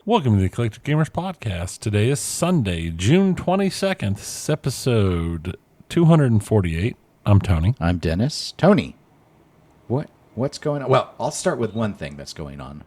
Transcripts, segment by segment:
Welcome to the Eclectic Gamers Podcast. Today is Sunday, June 22nd. This is episode 248. I'm Tony. I'm Dennis. Tony, what's going on? Well, I'll start with one thing that's going on.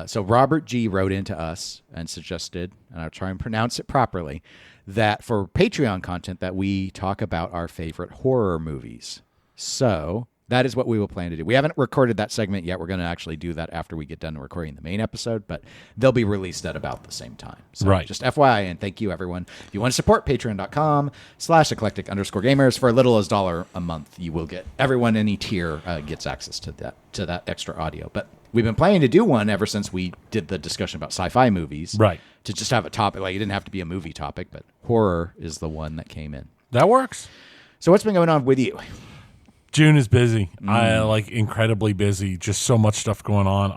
So Robert G. wrote into us and suggested, and I'll try and pronounce it properly, that for Patreon content that we talk about our favorite horror movies. So that is what we will plan to do. We haven't recorded that segment yet. We're going to actually do that after we get done recording the main episode, but they'll be released at about the same time. So right. Just FYI, and thank you, everyone. If you want to support, patreon.com/eclectic_gamers. For as little as $1 a month, you will get, everyone, any tier gets access to that extra audio. But we've been planning to do one ever since we did the discussion about sci-fi movies. Right. To just have a topic. Like, it didn't have to be a movie topic, but horror is the one that came in. That works. So what's been going on with you? June is busy. Incredibly busy. Just so much stuff going on.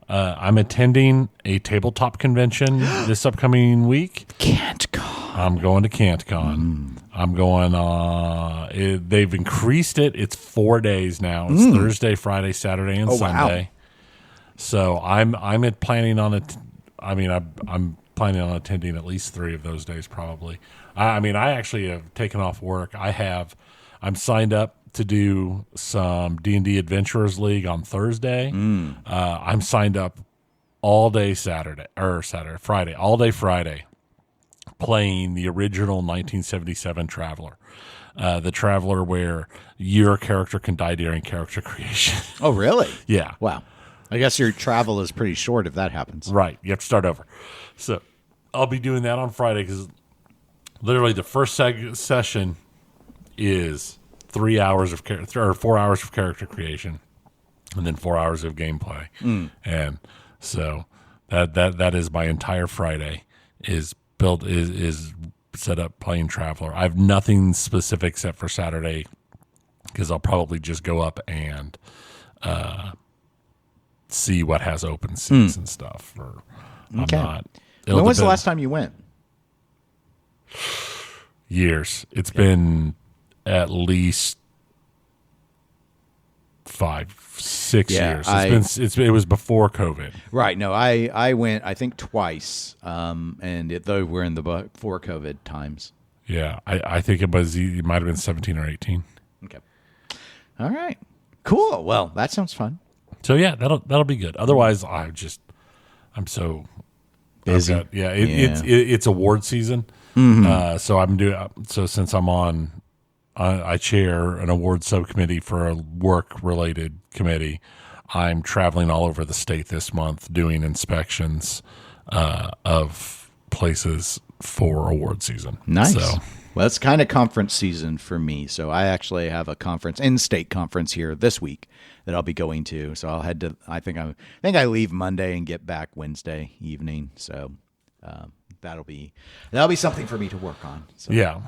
I'm attending a tabletop convention this upcoming week. CanTCon. I'm going to CanTCon. I'm going. They've increased it. It's 4 days now. It's Thursday, Friday, Saturday, and Sunday. Wow. So I'm planning on it. I'm planning on attending at least 3 of those days probably. I actually have taken off work. I'm signed up to do some D&D Adventurers League on Thursday. I'm signed up all day Friday, all day Friday, playing the original 1977 Traveler. The Traveler where your character can die during character creation. Oh, really? Yeah. Wow. I guess your travel is pretty short if that happens. Right. You have to start over. So I'll be doing that on Friday because literally the first session is 3 hours of 4 hours of character creation, and then 4 hours of gameplay. And so that is my entire Friday is set up playing Traveler. I have nothing specific except for Saturday because I'll probably just go up and see what has open seats and stuff. Okay. When was the last time you went? Years. It's been at least 5-6 years. It was before COVID. Right. No, I went, I think, twice, though we're in the before COVID times. Yeah, I think it might have been 17 or 18. Okay. All right. Cool. Well, that sounds fun. So yeah, that'll be good. Otherwise, I'm so busy. It's award season. So since I'm on. I chair an award subcommittee for a work-related committee. I'm traveling all over the state this month doing inspections of places for award season. Nice. Well, it's kind of conference season for me. So I actually have a conference, in-state conference here this week that I'll be going to. So I'll head to. I think I leave Monday and get back Wednesday evening. So. That'll be something for me to work on. So, yeah,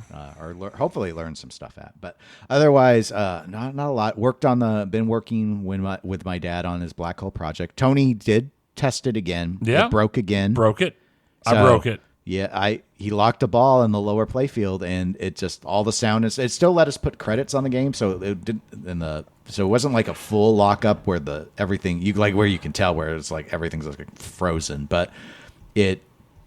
hopefully learn some stuff at. But otherwise, not a lot. Been working with my dad on his black hole project. Tony did test it again. Yeah, it broke again. Broke it. So, I broke it. Yeah, he locked a ball in the lower playfield, and it just all the sound is. It still let us put credits on the game, so it did so it wasn't like a full lockup where everything where you can tell where it's like everything's like frozen, but it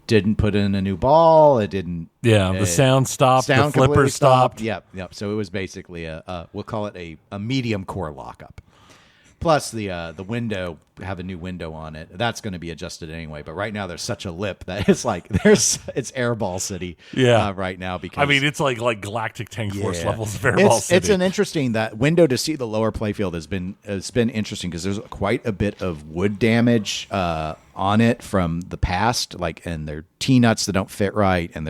didn't put in a new ball. It didn't. Yeah, the sound stopped. The flipper stopped. Yep. So it was basically we'll call it a medium core lockup. Plus the window, have a new window on it. That's going to be adjusted anyway. But right now there's such a lip that it's like it's Airball City. Yeah. Right now because it's like Galactic Tank Force levels of Airball City. It's an interesting that window to see the lower playfield has been interesting because there's quite a bit of wood damage on it from the past, and there are T-nuts that don't fit right, and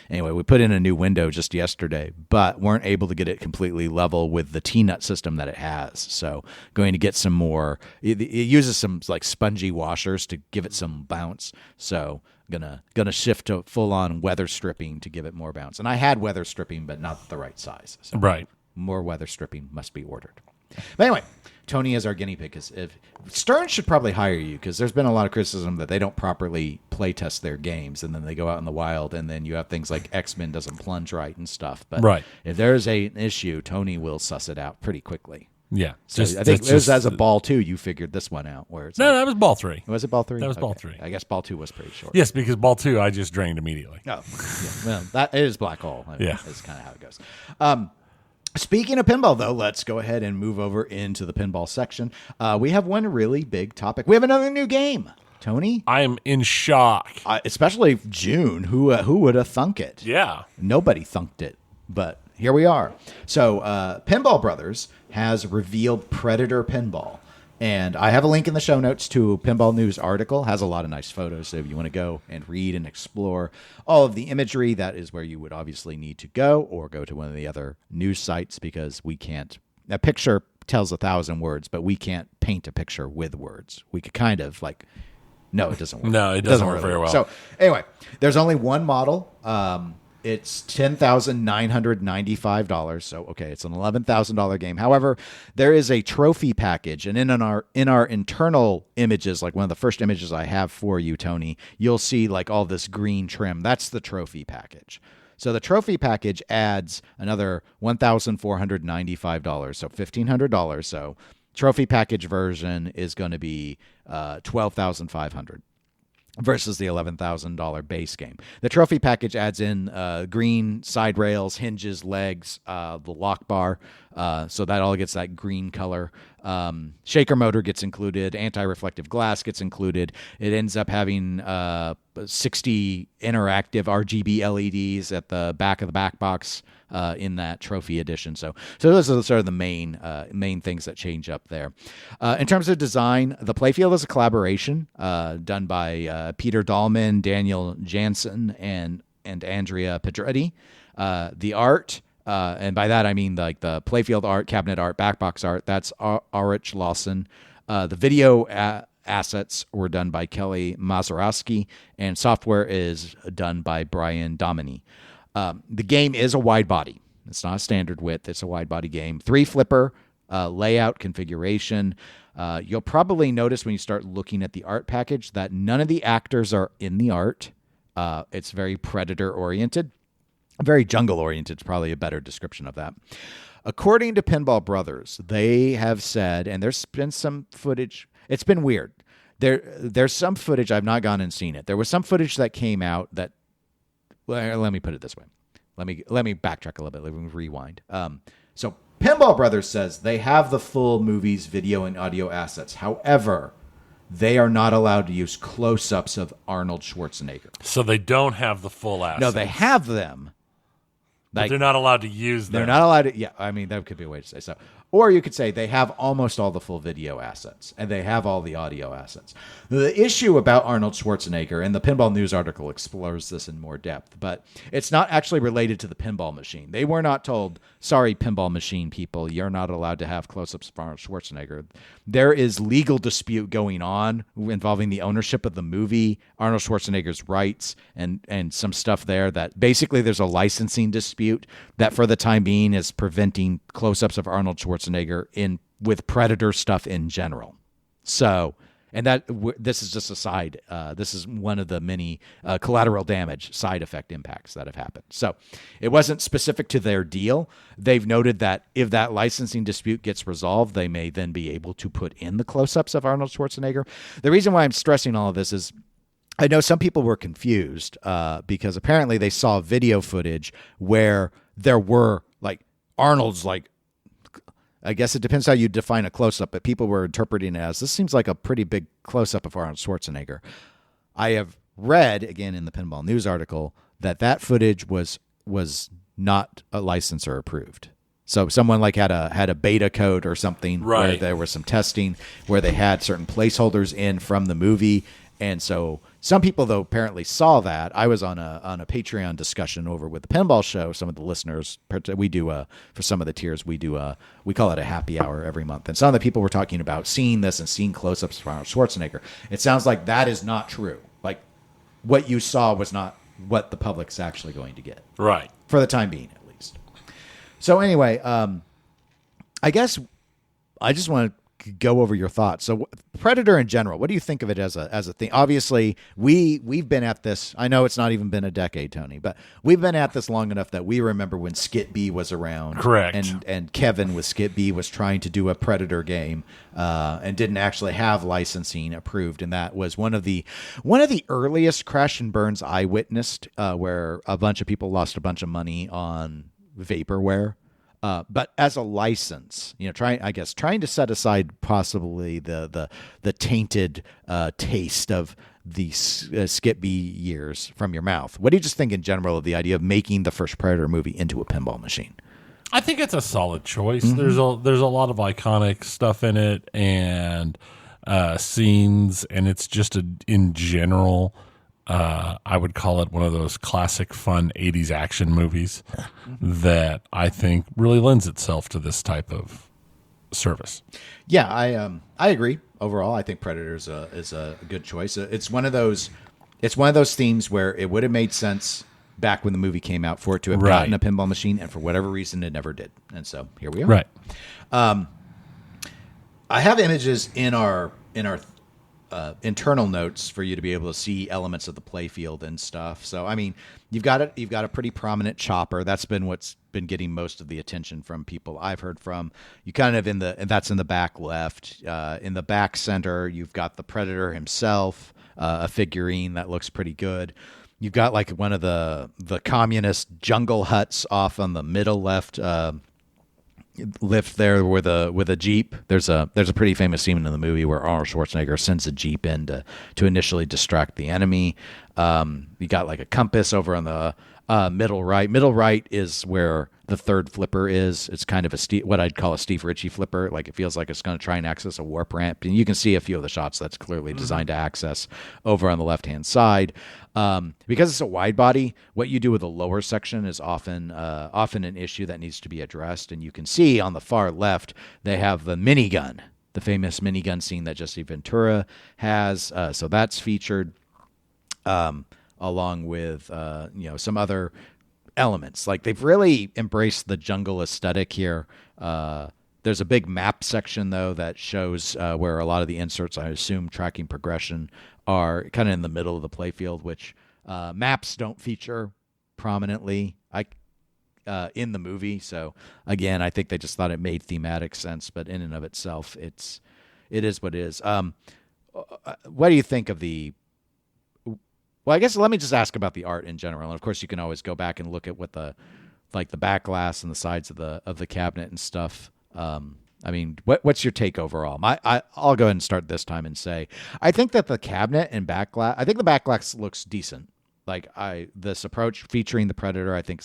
anyway, we put in a new window just yesterday, but weren't able to get it completely level with the T-nut system that it has. So going to get some more. It uses some spongy washers to give it some bounce. So gonna shift to full on weather stripping to give it more bounce. And I had weather stripping, but not the right size. So right. More weather stripping must be ordered. But anyway, Tony is our guinea pig. If Stern should probably hire you because there's been a lot of criticism that they don't properly play test their games and then they go out in the wild and then you have things like X-Men doesn't plunge right and stuff. But right. If there's an issue, Tony will suss it out pretty quickly. Yeah. So I think it was as a ball 2 you figured this one out. Where it's that was ball 3. Was it ball 3? That was ball 3. I guess ball 2 was pretty short. Yes, because ball 2 I just drained immediately. Oh, yeah. Well, that is black hole. Yeah. That's kind of how it goes. Speaking of pinball, though, let's go ahead and move over into the pinball section. We have one really big topic. We have another new game. Tony? I am in shock. Especially June. Who would have thunk it? Yeah. Nobody thunked it, but here we are. So Pinball Brothers has revealed Predator Pinball. And I have a link in the show notes to a Pinball News article. Has a lot of nice photos. So if you want to go and read and explore all of the imagery, that is where you would obviously need to go, or go to one of the other news sites, because we can't. A picture tells 1,000 words, but we can't paint a picture with words. We could kind of no, it doesn't work. No, it doesn't work very well. So anyway, there's only one model. It's $10,995. So, okay, it's an $11,000 game. However, there is a trophy package. And in our internal images, like one of the first images I have for you, Tony, you'll see all this green trim. That's the trophy package. So the trophy package adds another $1,495. So $1,500. So trophy package version is going to be $12,500. Versus the $11,000 base game. The trophy package adds in green side rails, hinges, legs, the lock bar. So that all gets that green color. Shaker motor gets included. Anti-reflective glass gets included. It ends up having 60 interactive RGB LEDs at the back of the back box in that trophy edition. So those are sort of the main things that change up there. In terms of design, the playfield is a collaboration done by Peter Dahlman, Daniel Jansen, and Andrea Pedretti. The art, and by that I mean the playfield art, cabinet art, backbox art, that's Arich Lawson. The video assets were done by Kelly Mazurowski, and software is done by Brian Domini. The game is a wide body. It's not a standard width. It's a wide body game. 3 flipper layout configuration. You'll probably notice when you start looking at the art package that none of the actors are in the art. It's very Predator oriented. Very jungle oriented is probably a better description of that. According to Pinball Brothers, they have said, and there's been some footage. It's been weird. There's some footage. I've not gone and seen it. There was some footage that came out that. Well, let me put it this way. Let me backtrack a little bit. Let me rewind. So Pinball Brothers says they have the full movie's video and audio assets. However, they are not allowed to use close-ups of Arnold Schwarzenegger. So they don't have the full assets. No, they have them. But they're not allowed to use them. They're not allowed to. Yeah, I mean, that could be a way to say so. Or you could say they have almost all the full video assets, and they have all the audio assets. The issue about Arnold Schwarzenegger, and the Pinball News article explores this in more depth, but it's not actually related to the pinball machine. They were not told, sorry, pinball machine people, you're not allowed to have close-ups of Arnold Schwarzenegger. There is legal dispute going on involving the ownership of the movie, Arnold Schwarzenegger's rights, and some stuff there that basically there's a licensing dispute that for the time being is preventing close-ups of Arnold Schwarzenegger with Predator stuff in general. So, and this is just a side. This is one of the many collateral damage side effect impacts that have happened. So it wasn't specific to their deal. They've noted that if that licensing dispute gets resolved, they may then be able to put in the close-ups of Arnold Schwarzenegger. The reason why I'm stressing all of this is I know some people were confused because apparently they saw video footage where there were Arnold's I guess it depends how you define a close-up, but people were interpreting it as, this seems like a pretty big close-up of Arnold Schwarzenegger. I have read, again in the Pinball News article, that footage was not a licensor approved. So someone had a beta code or something, right, where there was some testing, where they had certain placeholders in from the movie. And so some people, though, apparently saw that. I was on a Patreon discussion over with the Pinball Show. Some of the listeners, we do for some of the tiers, we call it a happy hour every month. And some of the people were talking about seeing this and seeing close-ups from Arnold Schwarzenegger. It sounds like that is not true. What you saw was not what the public's actually going to get. Right. For the time being, at least. So anyway, I guess I just want to go over your thoughts. So Predator in general, what do you think of it as a thing? Obviously, we've been at this. I know it's not even been a decade, Tony, but we've been at this long enough that we remember when Skit B was around. Correct. And Kevin with Skit B was trying to do a Predator game and didn't actually have licensing approved, and that was one of the earliest crash and burns I witnessed, where a bunch of people lost a bunch of money on vaporware. But as a license, trying to set aside possibly the tainted taste of the Skip B years from your mouth. What do you just think in general of the idea of making the first Predator movie into a pinball machine? I think it's a solid choice. Mm-hmm. There's a lot of iconic stuff in it and scenes, and it's just in general. I would call it one of those classic fun 80s action movies that I think really lends itself to this type of service. Yeah, I agree. Overall, I think Predator is a good choice. It's one of those themes where it would have made sense back when the movie came out for it to have gotten a pinball machine, and for whatever reason it never did. And so here we are. Right. I have images in our internal notes for you to be able to see elements of the playfield and stuff. So, I mean, you've got a pretty prominent chopper. That's been what's been getting most of the attention from people I've heard from. You kind of and that's in the back left. In the back center, you've got the Predator himself, a figurine that looks pretty good. You've got like one of the communist jungle huts off on the middle left lift there with a Jeep. There's a pretty famous scene in the movie where Arnold Schwarzenegger sends a Jeep in to initially distract the enemy. You got like a compass over on the middle right. Middle right is where the third flipper is. It's kind of what I'd call a Steve Ritchie flipper. Like it feels like it's going to try and access a warp ramp. And you can see a few of the shots that's clearly designed to access over on the left-hand side. Because it's a wide body, what you do with the lower section is often an issue that needs to be addressed. And you can see on the far left, they have the minigun, the famous minigun scene that Jesse Ventura has. So that's featured along with some other elements. Like they've really embraced the jungle aesthetic here. There's a big map section though that shows where a lot of the inserts, I assume tracking progression, are kind of in the middle of the playfield, which maps don't feature prominently in the movie. So again, I think they just thought it made thematic sense, but in and of itself, it is what it is. What do you think of the? Well, I guess let me just ask about the art in general. And of course, you can always go back and look at what the back glass and the sides of the cabinet and stuff. I mean, what's your take overall? I'll go ahead and start this time and say I think that the cabinet and back glass. I think the back glass looks decent. Like this approach featuring the Predator, I think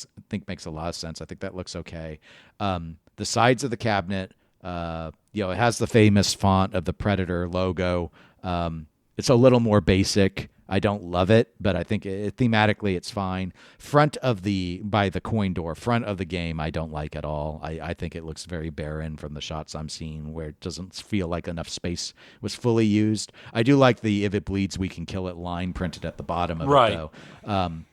makes a lot of sense. I think that looks okay. The sides of the cabinet, it has the famous font of the Predator logo. It's a little more basic. I don't love it, but I think thematically it's fine. By the coin door, front of the game, I don't like at all. I think it looks very barren from the shots I'm seeing, where it doesn't feel like enough space was fully used. I do like the "If it bleeds, we can kill it" line printed at the bottom of it, though.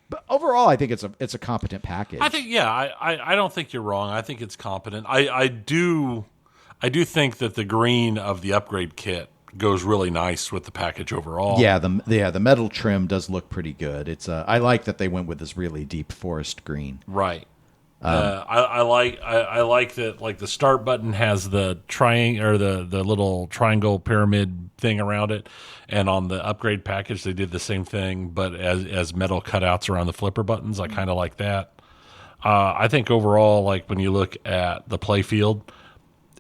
But overall, I think it's a competent package. I think, I don't think you're wrong. I think it's competent. I do think that the green of the upgrade kit goes really nice with the package overall. Yeah, the metal trim does look pretty good. It's I like that they went with this really deep forest green. Right. I like that. Like the start button has the triangle or the little triangle pyramid thing around it, and on the upgrade package they did the same thing, but as metal cutouts around the flipper buttons. I kind of like that. I think overall, like when you look at the playfield,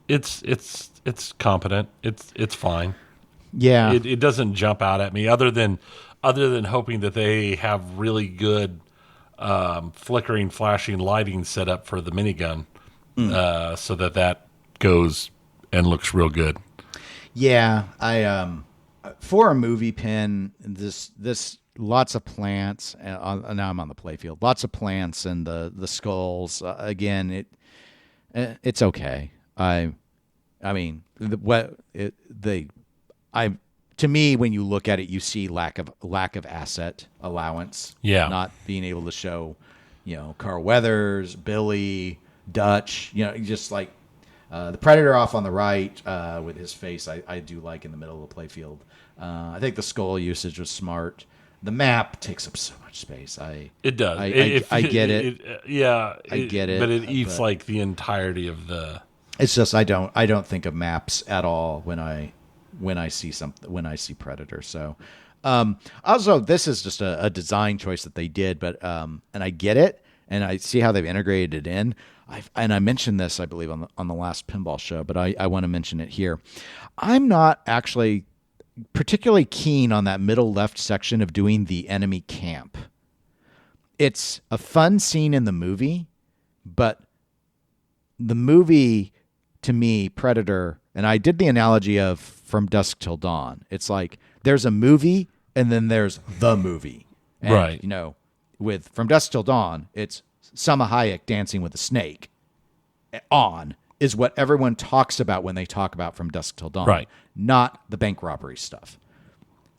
it's competent. It's fine. Yeah. It doesn't jump out at me other than hoping that they have really good flickering, flashing lighting set up for the minigun, so that goes and looks real good. Yeah, I for a movie pin, this lots of plants. Now I'm on the playfield. Lots of plants and the skulls. Again, it's okay. To me, when you look at it, you see lack of asset allowance. Yeah, not being able to show, Carl Weathers, Billy, Dutch. Just like The Predator off on the right with his face, I do like in the middle of the playfield. I think the skull usage was smart. The map takes up so much space. It does. I get it. I get it. But it eats like the entirety of the. It's just I don't think of maps at all when I see Predator. So also this is just a design choice that they did, but and I get it and I see how they've integrated it in. I mentioned this, I believe, on the last pinball show, but I want to mention it here. I'm not actually particularly keen on that middle left section of doing the enemy camp. It's a fun scene in the movie, but the movie, to me, Predator, and I did the analogy of From Dusk Till Dawn. It's like there's a movie and then there's the movie. And, right. You know, with From Dusk Till Dawn, it's Salma Hayek dancing with a snake is what everyone talks about when they talk about From Dusk Till Dawn, right? Not the bank robbery stuff.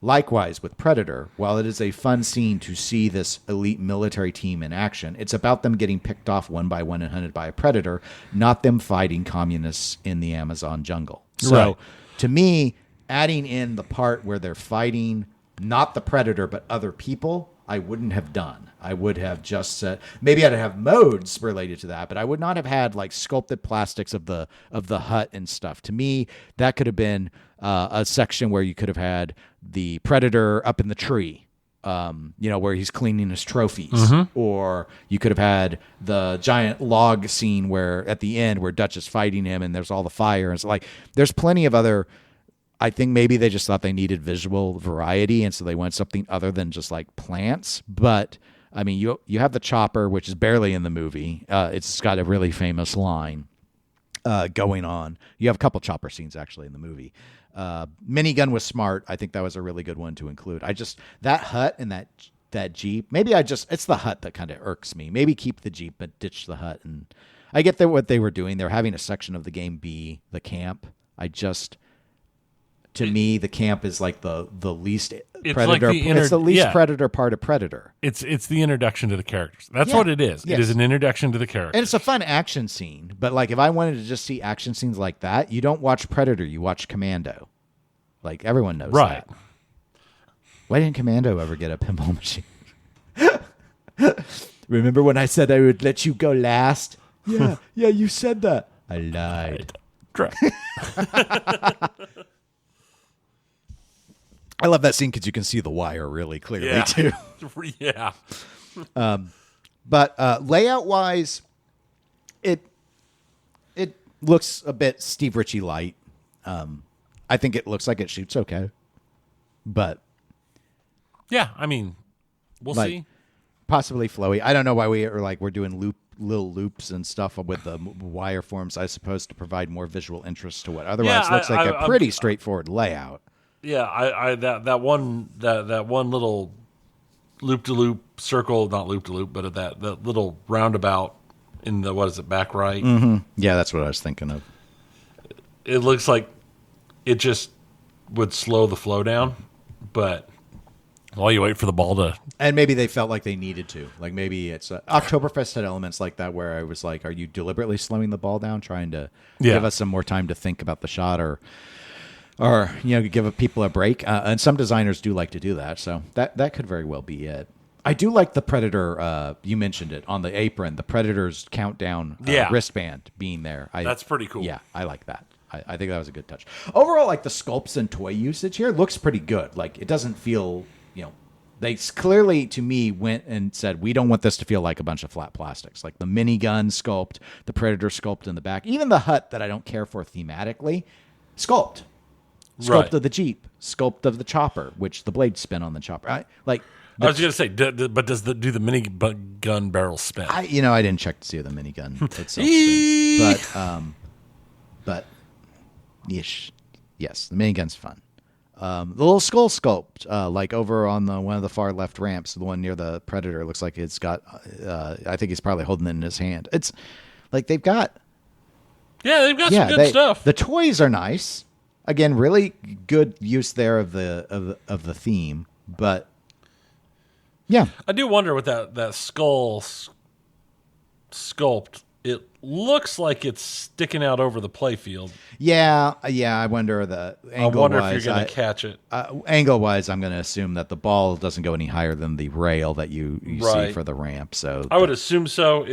Likewise with Predator, while it is a fun scene to see this elite military team in action, it's about them getting picked off one by one and hunted by a predator, not them fighting communists in the Amazon jungle. So right. To me, adding in the part where they're fighting not the predator but other people, I wouldn't have done. I would have just said maybe I'd have modes related to that, but I would not have had like sculpted plastics of the hut and stuff. To me, that could have been a section where you could have had the predator up in the tree, where he's cleaning his trophies, or you could have had the giant log scene where at the end where Dutch is fighting him and there's all the fire. And it's like there's plenty of other. I think maybe they just thought they needed visual variety, and so they went something other than just like plants. But I mean, you have the chopper, which is barely in the movie. It's got a really famous line going on. You have a couple chopper scenes actually in the movie. Minigun was smart. I think that was a really good one to include. That hut and that Jeep. Maybe it's the hut that kind of irks me. Maybe keep the Jeep, but ditch the hut. And I get that what they were doing. They're having a section of the game be the camp. To me, the camp is like the least Predator. It's the least Predator part of Predator. It's the introduction to the characters. That's what it is. Yes. It is an introduction to the characters. And it's a fun action scene. But like if I wanted to just see action scenes like that, you don't watch Predator, you watch Commando. Like everyone knows that. Why didn't Commando ever get a pinball machine? Remember when I said I would let you go last? Yeah, you said that. I lied. I love that scene because you can see the wire really clearly too. Yeah. But layout wise, it looks a bit Steve Ritchie light. I think it looks like it shoots okay, but yeah, I mean, we'll see. Possibly flowy. I don't know why we're doing little loops and stuff with the wire forms. I suppose to provide more visual interest to what otherwise looks like a pretty straightforward layout. Yeah, that one little loop to loop circle, not loop to loop, but that little roundabout in the back right? Mm-hmm. Yeah, that's what I was thinking of. It looks like it just would slow the flow down, but while you wait for the ball to. And maybe they felt like they needed to. Like maybe it's Oktoberfest had elements like that where I was like, are you deliberately slowing the ball down, trying to give us some more time to think about the shot or give people a break. And some designers do like to do that. So that could very well be it. I do like the Predator. You mentioned it on the apron, the Predator's countdown wristband being there. That's pretty cool. Yeah, I like that. I think that was a good touch. Overall, like the sculpts and toy usage here looks pretty good. Like it doesn't feel, they clearly to me went and said, we don't want this to feel like a bunch of flat plastics. Like the minigun sculpt, the Predator sculpt in the back, even the hut that I don't care for thematically, sculpt of the Jeep, sculpt of the chopper, which the blades spin on the chopper. I was going to say, but do the minigun barrels spin? I didn't check to see if the minigun itself spins, but yes, the minigun's fun. The little skull sculpt, like over on one of the far left ramps, the one near the Predator, looks like it's got. I think he's probably holding it in his hand. It's like they've got some good stuff. The toys are nice. Again, really good use there of the theme, but yeah, I do wonder with that skull sculpt It looks like it's sticking out over the playfield. Yeah. I wonder the angle. I wonder if you're going to catch it. Angle wise, I'm going to assume that the ball doesn't go any higher than the rail that you see for the ramp. So I would assume so.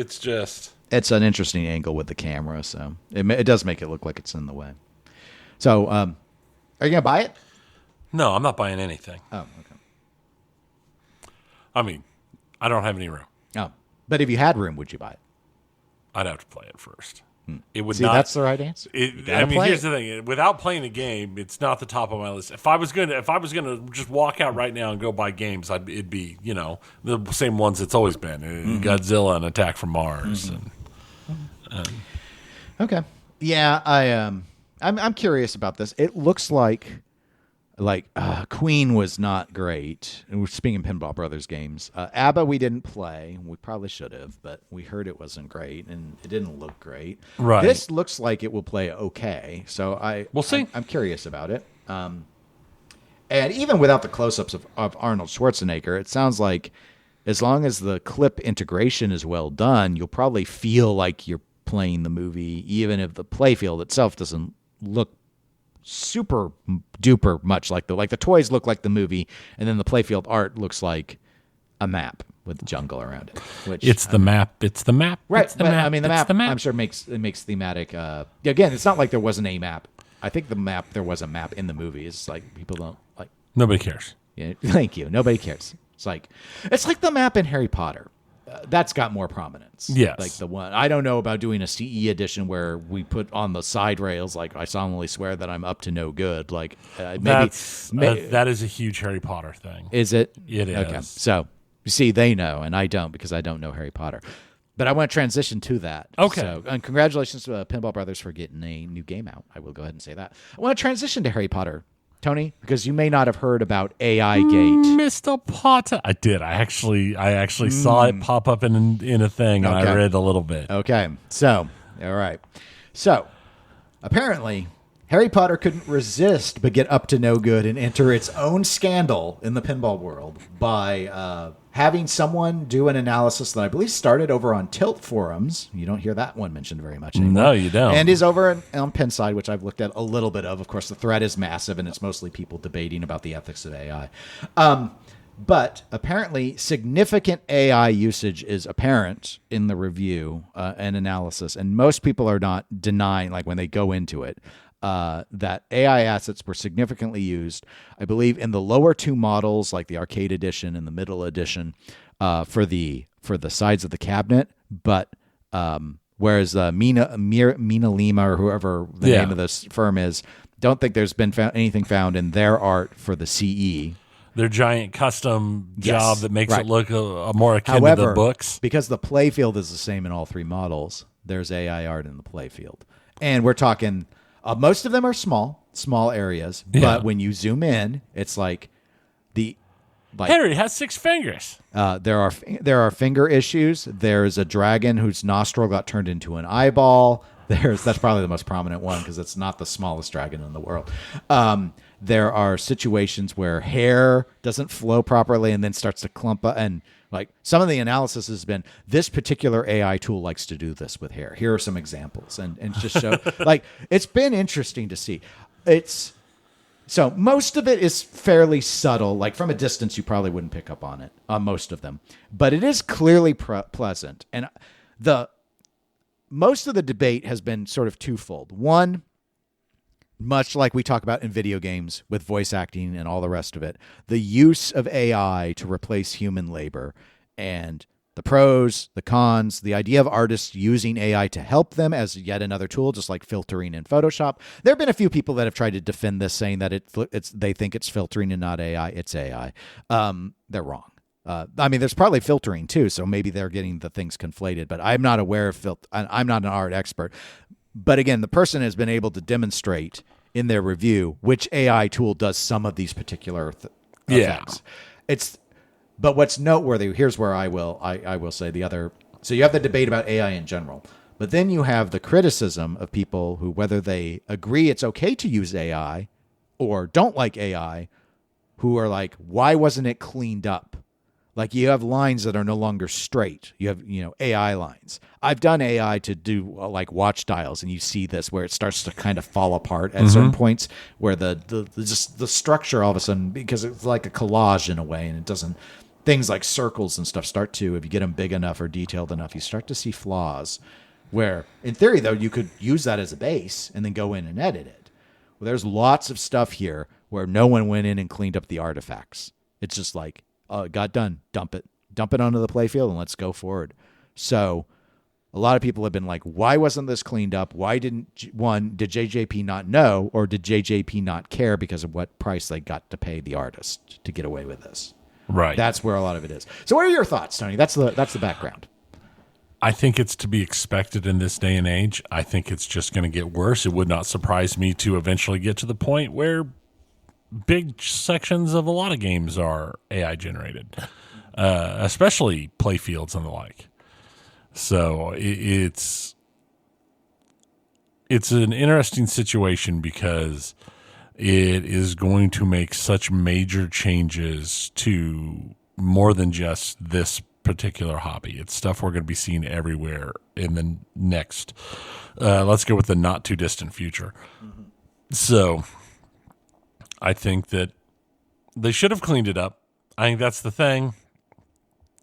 It's an interesting angle with the camera, so it does make it look like it's in the way. So, are you going to buy it? No, I'm not buying anything. Oh, okay. I mean, I don't have any room. Oh, but if you had room, would you buy it? I'd have to play it first. It would See, not. That's the right answer. Here's the thing: without playing the game, it's not the top of my list. If I was gonna just walk out right now and go buy games, it'd be the same ones it's always been: Godzilla and Attack from Mars. Okay, yeah, I'm curious about this. It looks like Queen was not great. And we're speaking Pinball Brothers games. ABBA we didn't play. We probably should have, but we heard it wasn't great and it didn't look great. Right. This looks like it will play okay. So we'll see. I'm curious about it. And even without the close-ups of Arnold Schwarzenegger, it sounds like as long as the clip integration is well done, you'll probably feel like you're playing the movie, even if the playfield itself doesn't look super duper much like the toys look like the movie, and then the playfield art looks like a map with the jungle around it. It's the map. Right. The map. I mean, the map. I'm sure makes thematic. Again, it's not like there wasn't a map. I think there was a map in the movie. It's like people don't like. Nobody cares. Yeah, thank you. Nobody cares. It's like the map in Harry Potter. That's got more prominence. Yes. Like the one. I don't know about doing a CE edition where we put on the side rails, like, I solemnly swear that I'm up to no good. Like, maybe. That is a huge Harry Potter thing. Is it? It is. Okay. So, you see, they know, and I don't because I don't know Harry Potter. But I want to transition to that. Okay. So, and congratulations to Pinball Brothers for getting a new game out. I will go ahead and say that. I want to transition to Harry Potter. Tony, because you may not have heard about AI Gate. Mr. Potter. I did. I actually saw it pop up in a thing, and I read a little bit. Okay. So, all right. So, apparently, Harry Potter couldn't resist but get up to no good and enter its own scandal in the pinball world by having someone do an analysis that I believe started over on Tilt forums. You don't hear that one mentioned very much anymore. No, you don't. And is over on Pinside, which I've looked at a little bit of. Of course, the thread is massive, and it's mostly people debating about the ethics of AI. But apparently, significant AI usage is apparent in the review and analysis, and most people are not denying, like when they go into it, that AI assets were significantly used, I believe, in the lower two models, like the arcade edition and the middle edition, for the sides of the cabinet. But whereas Mina Lima or whoever the name of this firm is, don't think there's been anything found in their art for the CE. Their giant custom job that makes it look more akin to the books. Because the playfield is the same in all three models, there's AI art in the playfield. And we're talking... most of them are small areas, but when you zoom in, it's like Henry has 6 fingers. There are finger issues. There's a dragon whose nostril got turned into an eyeball. That's probably the most prominent one because it's not the smallest dragon in the world. There are situations where hair doesn't flow properly and then starts to clump up, and like some of the analysis has been this particular AI tool likes to do this with hair. Here are some examples, and just show like it's been interesting to see. So most of it is fairly subtle. Like from a distance, you probably wouldn't pick up on it on most of them, but it is clearly pleasant. And most of the debate has been sort of twofold. One, much like we talk about in video games with voice acting and all the rest of it, the use of AI to replace human labor and the pros, the cons, the idea of artists using AI to help them as yet another tool, just like filtering in Photoshop. There have been a few people that have tried to defend this, saying that they think it's filtering and not AI. It's AI. They're wrong. I mean, there's probably filtering too, so maybe they're getting the things conflated. But I'm not aware of I'm not an art expert. But again, the person has been able to demonstrate in their review which AI tool does some of these particular things. But what's noteworthy, here's where I will say the other. So you have the debate about AI in general, but then you have the criticism of people who, whether they agree it's okay to use AI or don't like AI, who are like, why wasn't it cleaned up? Like you have lines that are no longer straight. You have, AI lines. I've done AI to do like watch dials, and you see this where it starts to kind of fall apart at certain points where the structure all of a sudden, because it's like a collage in a way, and it doesn't, things like circles and stuff start to, if you get them big enough or detailed enough, you start to see flaws where in theory though, you could use that as a base and then go in and edit it. Well, there's lots of stuff here where no one went in and cleaned up the artifacts. It's just like, oh, it got done. Dump it onto the playfield and let's go forward. So a lot of people have been like, why wasn't this cleaned up? Why did JJP not know, or did JJP not care because of what price they got to pay the artist to get away with this? Right. That's where a lot of it is. So what are your thoughts, Tony? That's the background. I think it's to be expected in this day and age. I think it's just going to get worse. It would not surprise me to eventually get to the point where big sections of a lot of games are AI generated, especially playfields and the like. So it's an interesting situation because it is going to make such major changes to more than just this particular hobby. It's stuff we're going to be seeing everywhere in the next, let's go with the not too distant future. So I think that they should have cleaned it up. I think that's the thing.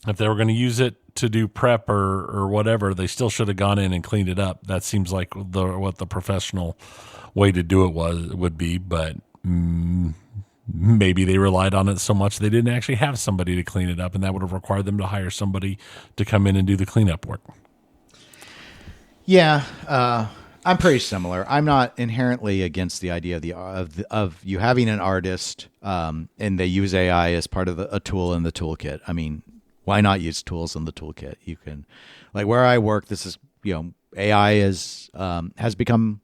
If they were going to use it to do prep or whatever, they still should have gone in and cleaned it up. That seems like what the professional way to do it would be, but maybe they relied on it so much they didn't actually have somebody to clean it up, and that would have required them to hire somebody to come in and do the cleanup work. Yeah, I'm pretty similar. I'm not inherently against the idea of you having an artist, and they use AI as part of a tool in the toolkit. I mean, why not use tools in the toolkit? You can, like where I work, this is, AI has become,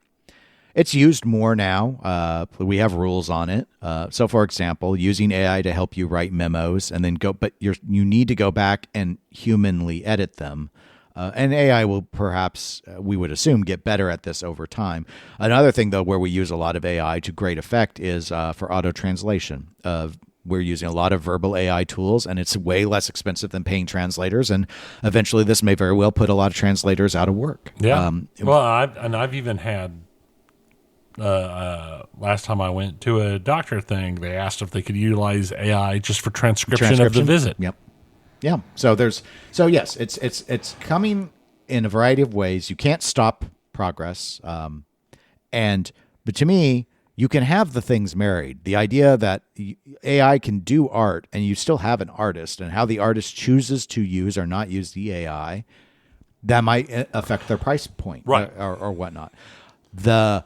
it's used more now. We have rules on it. So for example, using AI to help you write memos and then but you need to go back and humanly edit them. And AI will perhaps, we would assume, get better at this over time. Another thing, though, where we use a lot of AI to great effect is for auto-translation. We're using a lot of verbal AI tools, and it's way less expensive than paying translators. And eventually this may very well put a lot of translators out of work. Yeah. Well, I've even had, last time I went to a doctor thing, they asked if they could utilize AI just for transcription of the visit. Yep. Yeah. So yes, it's coming in a variety of ways. You can't stop progress. But to me, you can have the things married. The idea that AI can do art and you still have an artist, and how the artist chooses to use or not use the AI, that might affect their price point, right, or whatnot. The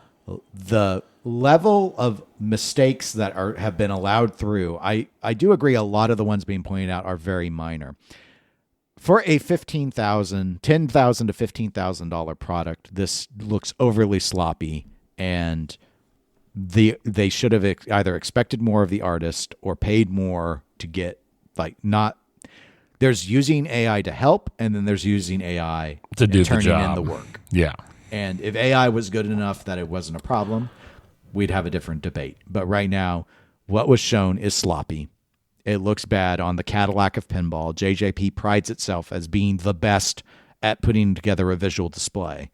level of mistakes that have been allowed through, I do agree a lot of the ones being pointed out are very minor. For a $10,000 to $15,000 product, this looks overly sloppy, and they should have either expected more of the artist or paid more to get, there's using AI to help, and then there's using AI to do turning the job. in the work. Yeah. And if AI was good enough that it wasn't a problem, we'd have a different debate. But right now, what was shown is sloppy. It looks bad on the Cadillac of pinball. JJP prides itself as being the best at putting together a visual display.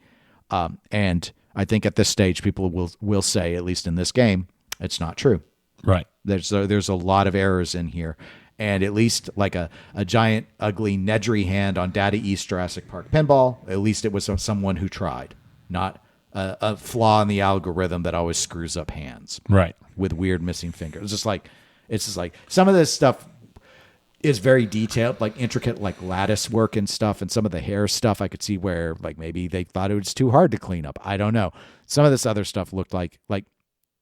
And I think at this stage, people will say, at least in this game, it's not true. Right. There's a lot of errors in here. And at least like a giant, ugly Nedry hand on Data East Jurassic Park Pinball, at least it was someone who tried. Not a flaw in the algorithm that always screws up hands, right, with weird missing fingers. It's just like some of this stuff is very detailed, like intricate, like lattice work and stuff, and some of the hair stuff I could see where like maybe they thought it was too hard to clean up. I don't know. Some of this other stuff looked like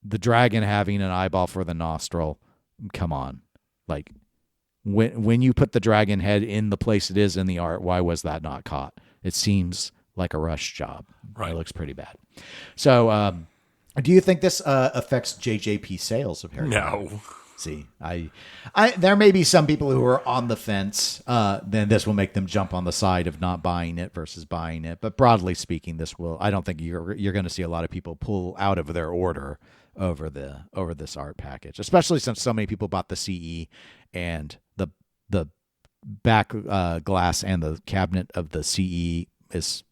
the dragon having an eyeball for the nostril. Come on, like when you put the dragon head in the place it is in the art, why was that not caught? It seems like a rush job. Right. It looks pretty bad. So, do you think this affects JJP sales of Harry Potter? No. See, I there may be some people who are on the fence. Then this will make them jump on the side of not buying it versus buying it. But broadly speaking, this will. I don't think you're going to see a lot of people pull out of their order over this art package, especially since so many people bought the CE and the back glass and the cabinet of the CE is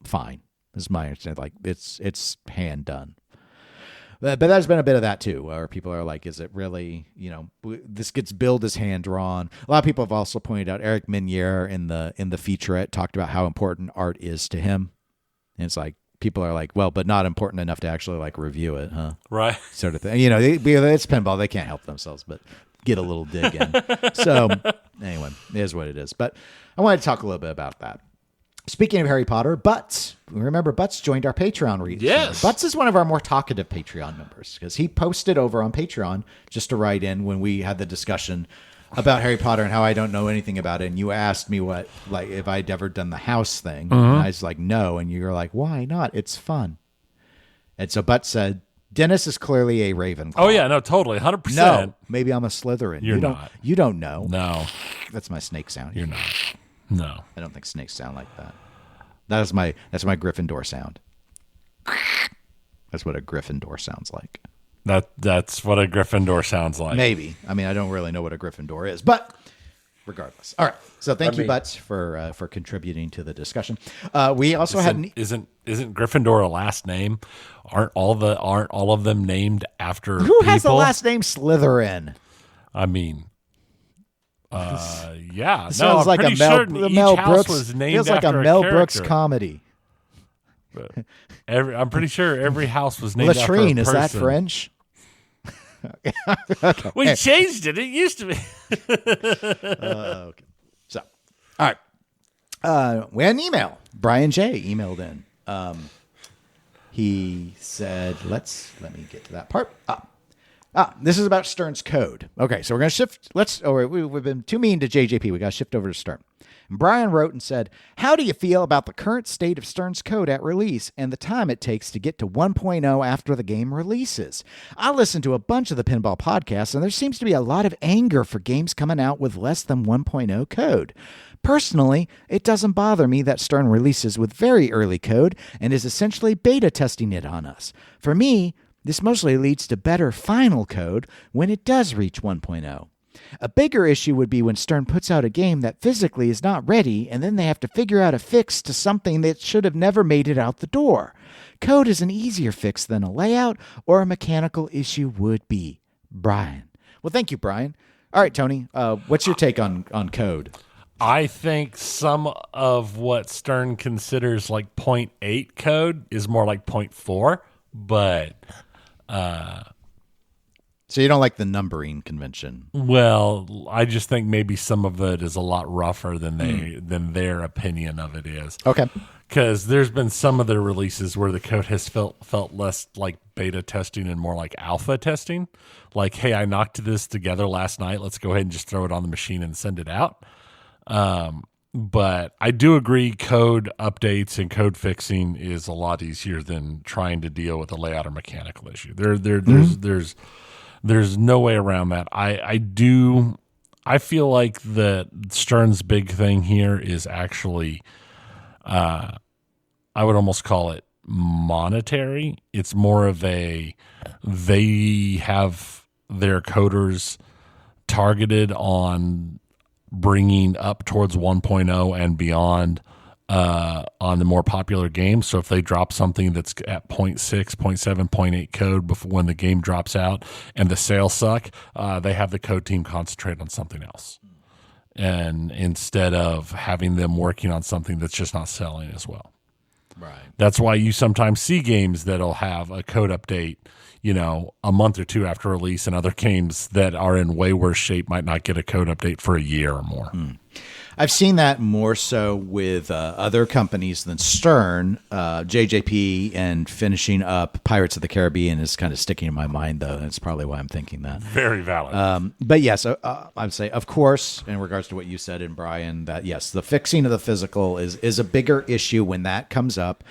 fine. Is my understanding. Like it's hand done. But there's been a bit of that too, where people are like, is it really, this gets billed as hand drawn. A lot of people have also pointed out Eric Minier in the featurette talked about how important art is to him. And it's like, people are like, well, but not important enough to actually like review it, huh? Right. Sort of thing. It's pinball. They can't help themselves, but get a little dig in. So anyway, it is what it is. But I wanted to talk a little bit about that. Speaking of Harry Potter, Butts. Remember, Butts joined our Patreon recently. Yes. Butts is one of our more talkative Patreon members because he posted over on Patreon just to write in when we had the discussion about Harry Potter and how I don't know anything about it. And you asked me if I'd ever done the house thing. And I was like, no. And you're like, why not? It's fun. And so Butts said, Dennis is clearly a Ravenclaw. Oh, yeah. No, totally. 100%. No, maybe I'm a Slytherin. You're not. You don't know. No. That's my snake sound. You're not. No. I don't think snakes sound like that. That's my Gryffindor sound. That's what a Gryffindor sounds like. That's what a Gryffindor sounds like. Maybe. I mean, I don't really know what a Gryffindor is, but regardless. All right. So thank you, Butts, for contributing to the discussion. We also isn't Gryffindor a last name? Aren't all of them named after who people? has the last name Slytherin? I mean, yeah. Sounds like a Mel Brooks. Was named feels like a Mel Brooks comedy. I'm pretty sure every house was named after a person. Is that French? Okay. We changed it. It used to be. Okay. So, all right. We had an email. Brian J. emailed in. He said, let me get to that part. This is about Stern's code. Okay, so we're going to shift. We've been too mean to JJP. We got to shift over to Stern. And Brian wrote and said, how do you feel about the current state of Stern's code at release and the time it takes to get to 1.0 after the game releases? I listened to a bunch of the pinball podcasts, and there seems to be a lot of anger for games coming out with less than 1.0 code. Personally, it doesn't bother me that Stern releases with very early code and is essentially beta testing it on us. For me, this mostly leads to better final code when it does reach 1.0. A bigger issue would be when Stern puts out a game that physically is not ready, and then they have to figure out a fix to something that should have never made it out the door. Code is an easier fix than a layout or a mechanical issue would be. Brian. Well, thank you, Brian. All right, Tony, what's your take on code? I think some of what Stern considers like 0.8 code is more like 0.4, but... So you don't like the numbering convention? Well, I just think maybe some of it is a lot rougher than their opinion of it is. Okay. Because there's been some of their releases where the code has felt less like beta testing and more like alpha testing. Like, hey, I knocked this together last night. Let's go ahead and just throw it on the machine and send it out. But I do agree code updates and code fixing is a lot easier than trying to deal with a layout or mechanical issue. There's no way around that. I feel like that Stern's big thing here is actually, I would almost call it monetary. It's more of they have their coders targeted on bringing up towards 1.0 and beyond on the more popular games. So if they drop something that's at 0.6, 0.7, 0.8 code before when the game drops out and the sales suck, they have the code team concentrate on something else. And instead of having them working on something that's just not selling as well. Right. That's why you sometimes see games that'll have a code update, a month or two after release, and other games that are in way worse shape might not get a code update for a year or more. I've seen that more so with other companies than Stern. JJP and finishing up Pirates of the Caribbean is kind of sticking in my mind, though. That's probably why I'm thinking that. Very valid. But yes, I would say, of course, in regards to what you said, and Brian, that yes, the fixing of the physical is a bigger issue when that comes up.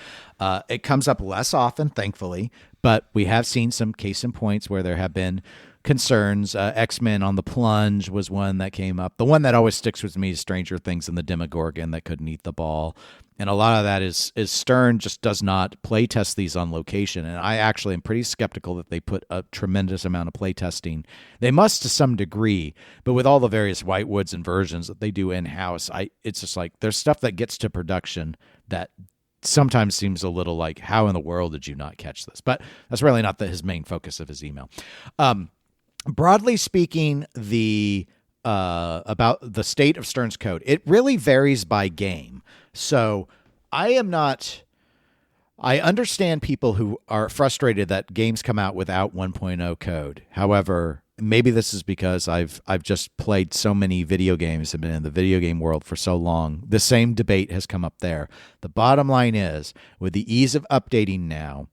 It comes up less often, thankfully, but we have seen some case in points where there have been concerns. X-Men on the Plunge was one that came up. The one that always sticks with me is Stranger Things and the Demogorgon that couldn't eat the ball. And a lot of that is Stern just does not play test these on location. And I actually am pretty skeptical that they put a tremendous amount of play testing. They must to some degree, but with all the various Whitewoods and versions that they do in-house, it's just like there's stuff that gets to production that sometimes seems a little like, how in the world did you not catch this? But that's really not his main focus of his email. Broadly speaking, about the state of Stern's code, it really varies by game. So I understand people who are frustrated that games come out without 1.0 code. However, maybe this is because I've just played so many video games and been in the video game world for so long. The same debate has come up there. The bottom line is, with the ease of updating now,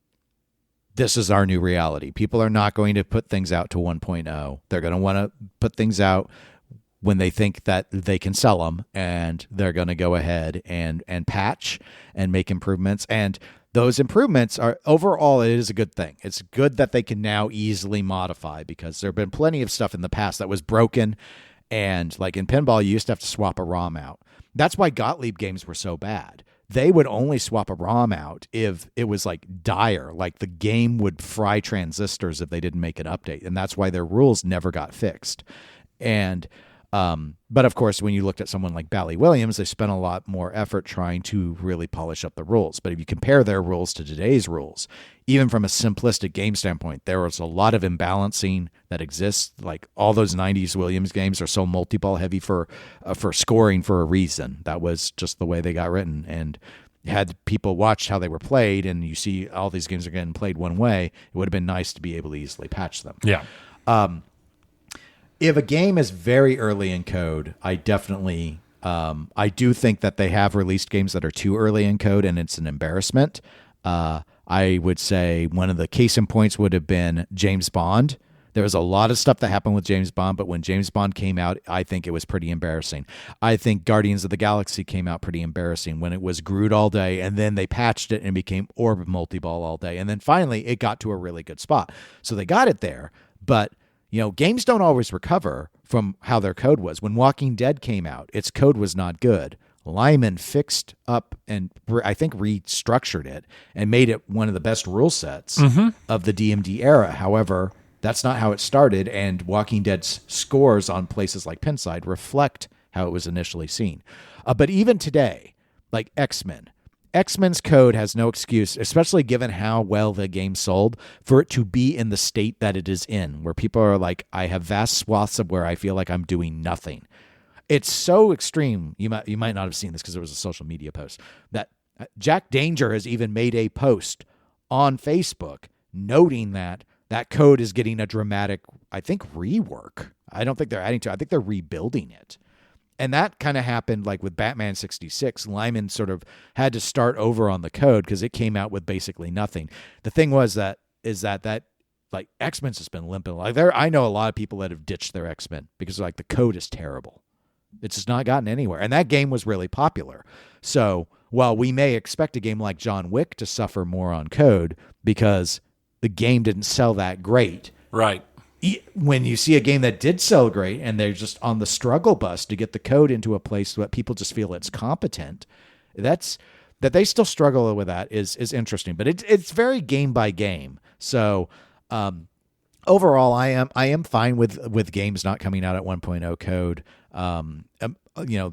this is our new reality. People are not going to put things out to 1.0. They're going to want to put things out when they think that they can sell them, and they're going to go ahead and patch and make improvements. And those improvements are, overall, it is a good thing. It's good that they can now easily modify, because there have been plenty of stuff in the past that was broken. And like in pinball, you used to have to swap a ROM out. That's why Gottlieb games were so bad. They would only swap a ROM out if it was like dire, like the game would fry transistors if they didn't make an update. And that's why their rules never got fixed. And but of course, when you looked at someone like Bally Williams, they spent a lot more effort trying to really polish up the rules. But if you compare their rules to today's rules, even from a simplistic game standpoint, there was a lot of imbalancing that exists. Like all those 90s Williams games are so multi-ball heavy for scoring for a reason. That was just the way they got written. And had people watched how they were played, and you see all these games are getting played one way, it would have been nice to be able to easily patch them. Yeah. If a game is very early in code, I definitely, I do think that they have released games that are too early in code, and it's an embarrassment. I would say one of the case in points would have been James Bond. There was a lot of stuff that happened with James Bond, but when James Bond came out, I think it was pretty embarrassing. I think Guardians of the Galaxy came out pretty embarrassing when it was Groot all day, and then they patched it and became Orb multi-ball all day. And then finally, it got to a really good spot. So they got it there, but games don't always recover from how their code was. When Walking Dead came out, its code was not good. Lyman fixed up and I think restructured it and made it one of the best rule sets of the DMD era. However, that's not how it started, and Walking Dead's scores on places like Pinside reflect how it was initially seen. But even today, like X-Men's code has no excuse, especially given how well the game sold, for it to be in the state that it is in, where people are like, I have vast swaths of where I feel like I'm doing nothing. It's so extreme. You might not have seen this because it was a social media post, that Jack Danger has even made a post on Facebook noting that code is getting a dramatic, I think, rework. I don't think they're adding to it. I think they're rebuilding it. And that kind of happened like with Batman 66. Lyman sort of had to start over on the code because it came out with basically nothing. The thing was that like X-Men's has been limping. Like I know a lot of people that have ditched their X-Men because like the code is terrible. It's just not gotten anywhere. And that game was really popular. So while we may expect a game like John Wick to suffer more on code because the game didn't sell that great. Right. When you see a game that did sell great and they're just on the struggle bus to get the code into a place that people just feel it's competent, that they still struggle with that is interesting. But it's very game by game. So overall, I am fine with games not coming out at 1.0 code.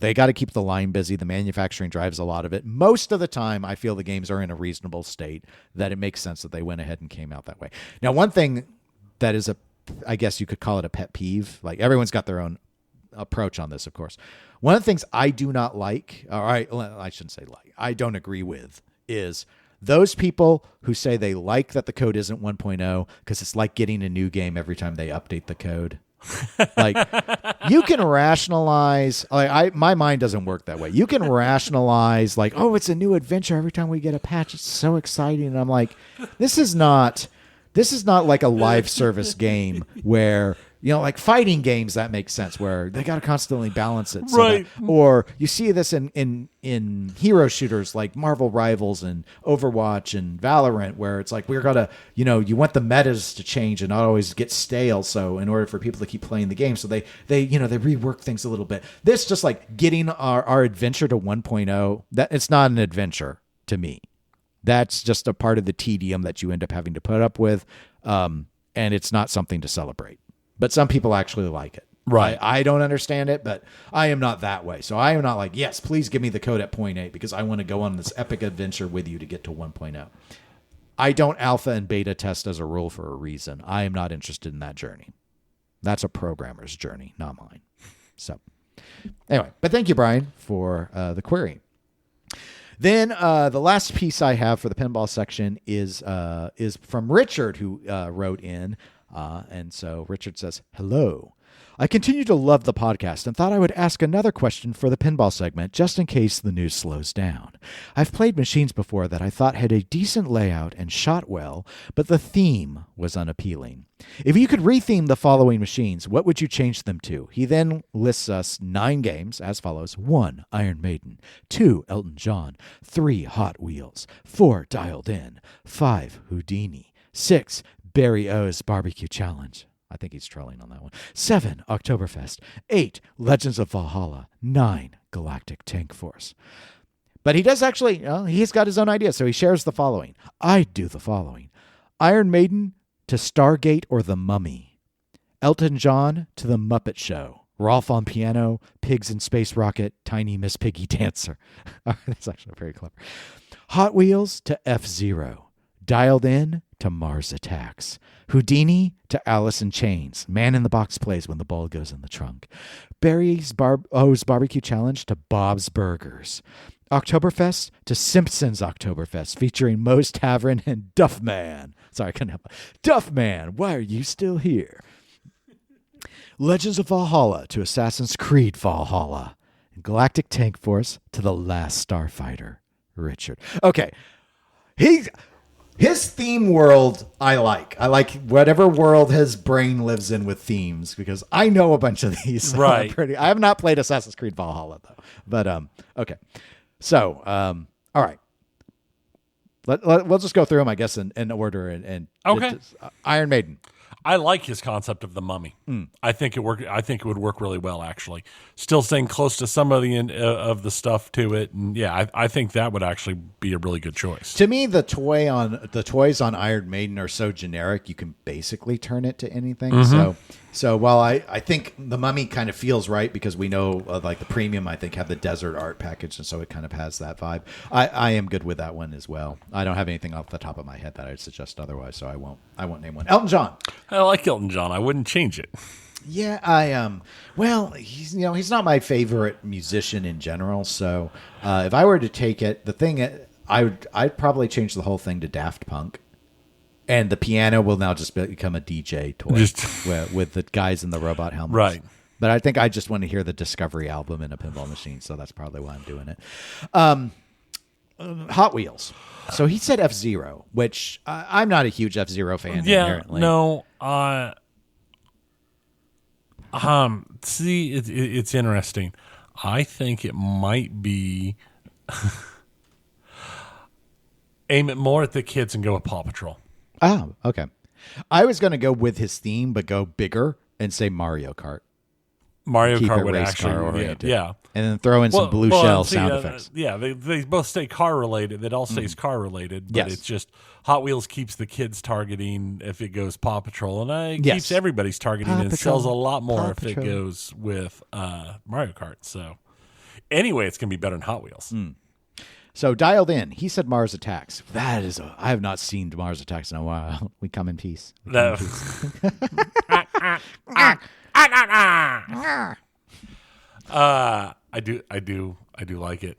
They got to keep the line busy. The manufacturing drives a lot of it. Most of the time, I feel the games are in a reasonable state that it makes sense that they went ahead and came out that way. Now, one thing that is I guess you could call it a pet peeve. Like everyone's got their own approach on this, of course. One of the things I do not like, or I shouldn't say like, I don't agree with, is those people who say they like that the code isn't 1.0 because it's like getting a new game every time they update the code. Like you can rationalize, like my mind doesn't work that way. You can rationalize like, oh, it's a new adventure every time we get a patch. It's so exciting. And I'm like, this is not like a live service game where like fighting games, that makes sense where they got to constantly balance it. Right. Or you see this in hero shooters like Marvel Rivals and Overwatch and Valorant, where it's like we're going to, you want the metas to change and not always get stale. So in order for people to keep playing the game, so they rework things a little bit. This just like getting our adventure to 1.0, that it's not an adventure to me. That's just a part of the tedium that you end up having to put up with. And it's not something to celebrate. But some people actually like it. Right. I don't understand it, but I am not that way. So I am not like, yes, please give me the code at 0.8 because I want to go on this epic adventure with you to get to 1.0. I don't alpha and beta test as a rule for a reason. I am not interested in that journey. That's a programmer's journey, not mine. So anyway, but thank you, Brian, for the query. Then the last piece I have for the pinball section is from Richard, who wrote in. And so Richard says, hello. I continue to love the podcast and thought I would ask another question for the pinball segment just in case the news slows down. I've played machines before that I thought had a decent layout and shot well, but the theme was unappealing. If you could retheme the following machines, what would you change them to? He then lists us 9 games as follows. 1, Iron Maiden. 2, Elton John. 3, Hot Wheels. 4, Dialed In. 5, Houdini. 6, Barry O's Barbecue Challenge. I think he's trolling on that one. 7, Oktoberfest. 8, Legends of Valhalla. 9, Galactic Tank Force. But he does actually, he's got his own idea, so he shares the following. I'd do the following. Iron Maiden to Stargate or The Mummy. Elton John to The Muppet Show. Rolf on piano, Pigs in Space Rocket, Tiny Miss Piggy Dancer. That's actually very clever. Hot Wheels to F-Zero. Dialed In to Mars Attacks. Houdini to Alice in Chains. Man in the Box plays when the ball goes in the trunk. Barry's O's Barbecue Challenge to Bob's Burgers. Oktoberfest to Simpsons Oktoberfest, featuring Moe's Tavern and Duffman. Sorry, I couldn't help it. Duffman, why are you still here? Legends of Valhalla to Assassin's Creed Valhalla. And Galactic Tank Force to The Last Starfighter. Richard. Okay. His theme world, I like. I like whatever world his brain lives in with themes because I know a bunch of these. Right. I have not played Assassin's Creed Valhalla though. But okay. So all right. We'll just go through them, I guess, in order. And okay. Iron Maiden. I like his concept of the mummy. I think it work. I think it would work really well, actually. Still staying close to some of the stuff to it, and yeah, I think that would actually be a really good choice. To me, the toys on Iron Maiden are so generic, you can basically turn it to anything. Mm-hmm. So while I think the mummy kind of feels right because we know like the premium, I think have the desert art package, and so it kind of has that vibe. I am good with that one as well. I don't have anything off the top of my head that I'd suggest otherwise, so I won't name one. Elton John. I like Elton John. I wouldn't change it. Yeah, I well, he's not my favorite musician in general. So if I were to take it, the thing I'd probably change the whole thing to Daft Punk. And the piano will now just become a DJ toy with the guys in the robot helmets. Right. But I think I just want to hear the Discovery album in a pinball machine, so that's probably why I'm doing it. Hot Wheels. So he said F-Zero, which I'm not a huge F-Zero fan inherently. No. See, it's interesting. I think it might be aim it more at the kids and go with Paw Patrol. Oh, okay. I was going to go with his theme, but go bigger and say Mario Kart. Mario Keep Kart it would race actually, car oriented. yeah. And then throw in some blue shell sound effects. Yeah, they both stay car related. It all stays car related, but Yes. it's just Hot Wheels keeps the kids targeting if it goes Paw Patrol, and it keeps everybody's targeting. Paw And it Patrol, sells a lot more Paw if Patrol. it goes with Mario Kart. So anyway, it's gonna be better than Hot Wheels. So Dialed In, he said Mars Attacks. I have not seen Mars Attacks in a while. We come in peace. I do like it.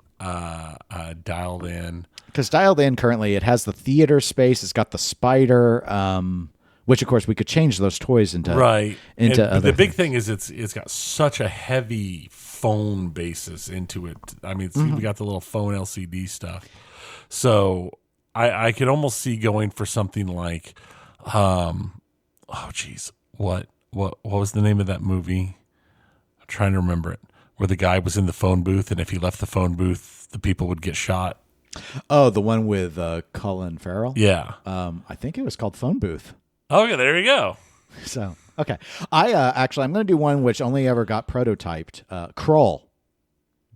Dialed In. Because Dialed In currently, it has the theater space. It's got the spider, which of course we could change those toys into right. Into and other the big thing is it's got such a heavy phone basis into it. I mean, we got the little phone LCD stuff. So I could almost see going for something like, what? what was the name of that movie? I'm trying to remember it. Where the guy was in the phone booth, and if he left the phone booth, the people would get shot. Oh, the one with Colin Farrell? Yeah. I think it was called Phone Booth. Okay, there you go. So, okay. I'm going to do one which only ever got prototyped. Kroll.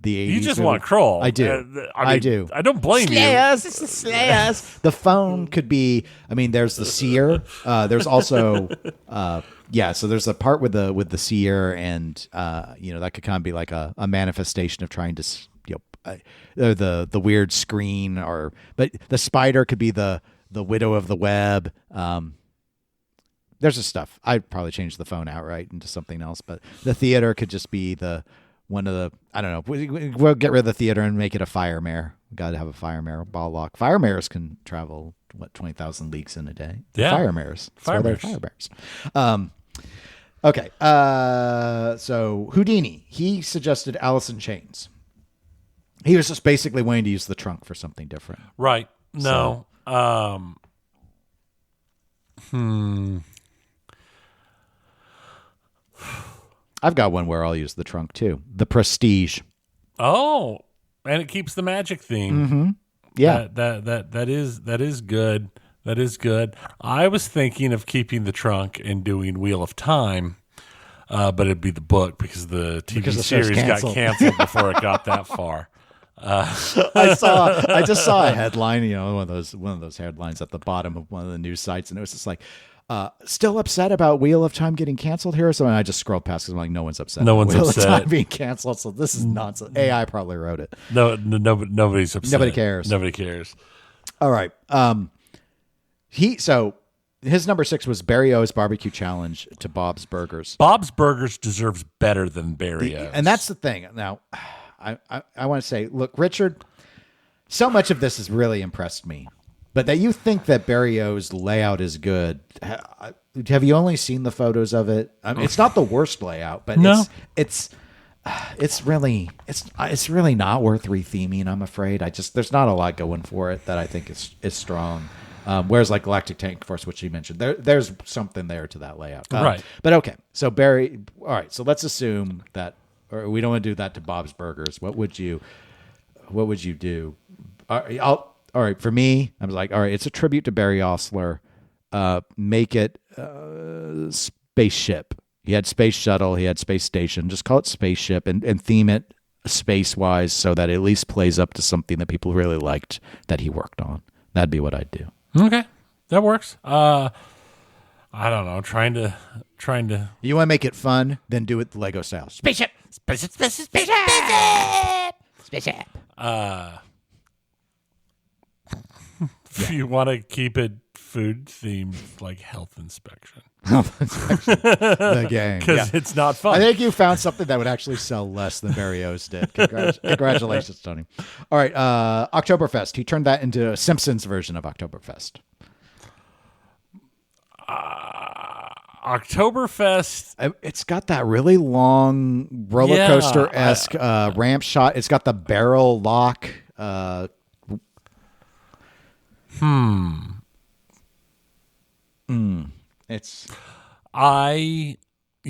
The 80s You just movie. want Kroll. I do. I do. I don't blame you. Slayers. The phone could be, there's the seer. There's also, so there's a part with the seer, and, that could kind of be like a manifestation of trying to, the weird screen, but the spider could be the widow of the web. There's just stuff. I'd probably change the phone outright into something else, but the theater could just be one of the, I don't know. We'll get rid of the theater and make it a fire mare. Got to have a fire mare ball lock. Fire mares can travel 20,000 leagues in a day. Yeah. Fire mares. Fire mares. Fire mares. Okay. So Houdini, he suggested Alice in Chains. He was just basically wanting to use the trunk for something different. Right. No. I've got one where I'll use the trunk too. The Prestige. Oh, and it keeps the magic theme. Mm-hmm. Yeah. That is good. That is good. I was thinking of keeping the trunk and doing Wheel of Time, but it'd be the book because the TV series got canceled before it got that far. I just saw a headline, one of those headlines at the bottom of one of the news sites, and it was just like, still upset about Wheel of Time getting canceled here. So I just scrolled past because I'm like, no one's upset. No one's Wheel upset. of Time being canceled. So this is nonsense. AI probably wrote it. Nobody's upset. Nobody cares. Nobody cares. All right. His number 6 was Barry O's Barbecue Challenge to Bob's Burgers. Bob's Burgers deserves better than Barry O's. And that's the thing. Now, I want to say, look, Richard, so much of this has really impressed me. But that you think that Barry O's layout is good. Have you only seen the photos of it? It's not the worst layout, but no. It's really not worth retheming, I'm afraid. There's not a lot going for it that I think is strong. Whereas like Galactic Tank Force, which you mentioned, there's something there to that layout. Right. But okay. So Barry, all right. So let's assume that, or we don't want to do that to Bob's Burgers. What would you do? All right, for me, I was like, all right, it's a tribute to Barry Osler. Make it spaceship. He had space shuttle. He had space station. Just call it spaceship and theme it space-wise so that it at least plays up to something that people really liked that he worked on. That'd be what I'd do. Okay, that works. I don't know. Trying to. You want to make it fun? Then do it the Lego style. Spaceship. If you want to keep it food themed, like health inspection. The game. Because it's not fun. I think you found something that would actually sell less than Barry O's did. Congratulations, Tony. All right, Oktoberfest. He turned that into a Simpsons version of Oktoberfest. Oktoberfest. It's got that really long roller coaster-esque ramp shot. It's got the barrel lock. You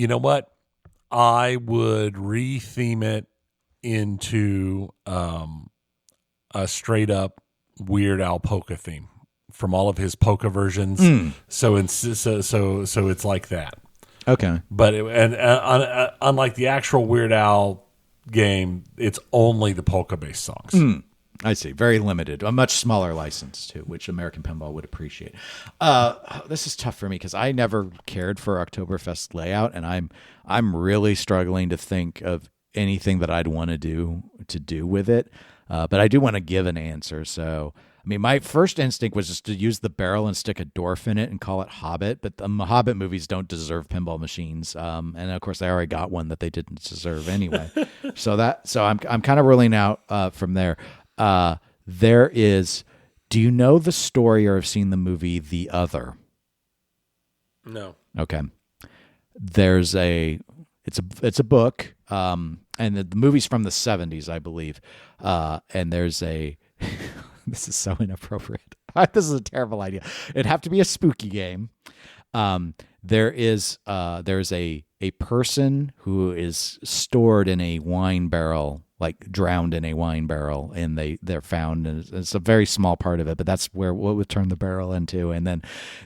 know what? I would retheme it into a straight up Weird Al polka theme from all of his polka versions. So it's like that. Okay. But unlike the actual Weird Al game, it's only the polka based songs. I see. Very limited. A much smaller license, too, which American Pinball would appreciate. This is tough for me because I never cared for Oktoberfest layout, and I'm really struggling to think of anything that I'd want to do with it. But I do want to give an answer. So, my first instinct was just to use the barrel and stick a dwarf in it and call it Hobbit. But the Hobbit movies don't deserve pinball machines, and of course, I already got one that they didn't deserve anyway. so I'm kind of ruling out from there. There is. Do you know the story or have seen the movie The Other? No. Okay. It's a book, and the movie's from the 70s, I believe. And there's a. This is so inappropriate. This is a terrible idea. It'd have to be a spooky game. there's a person who is stored in a wine barrel, like drowned in a wine barrel, and they're found, and it's a very small part of it, but that's what would turn the barrel into. And then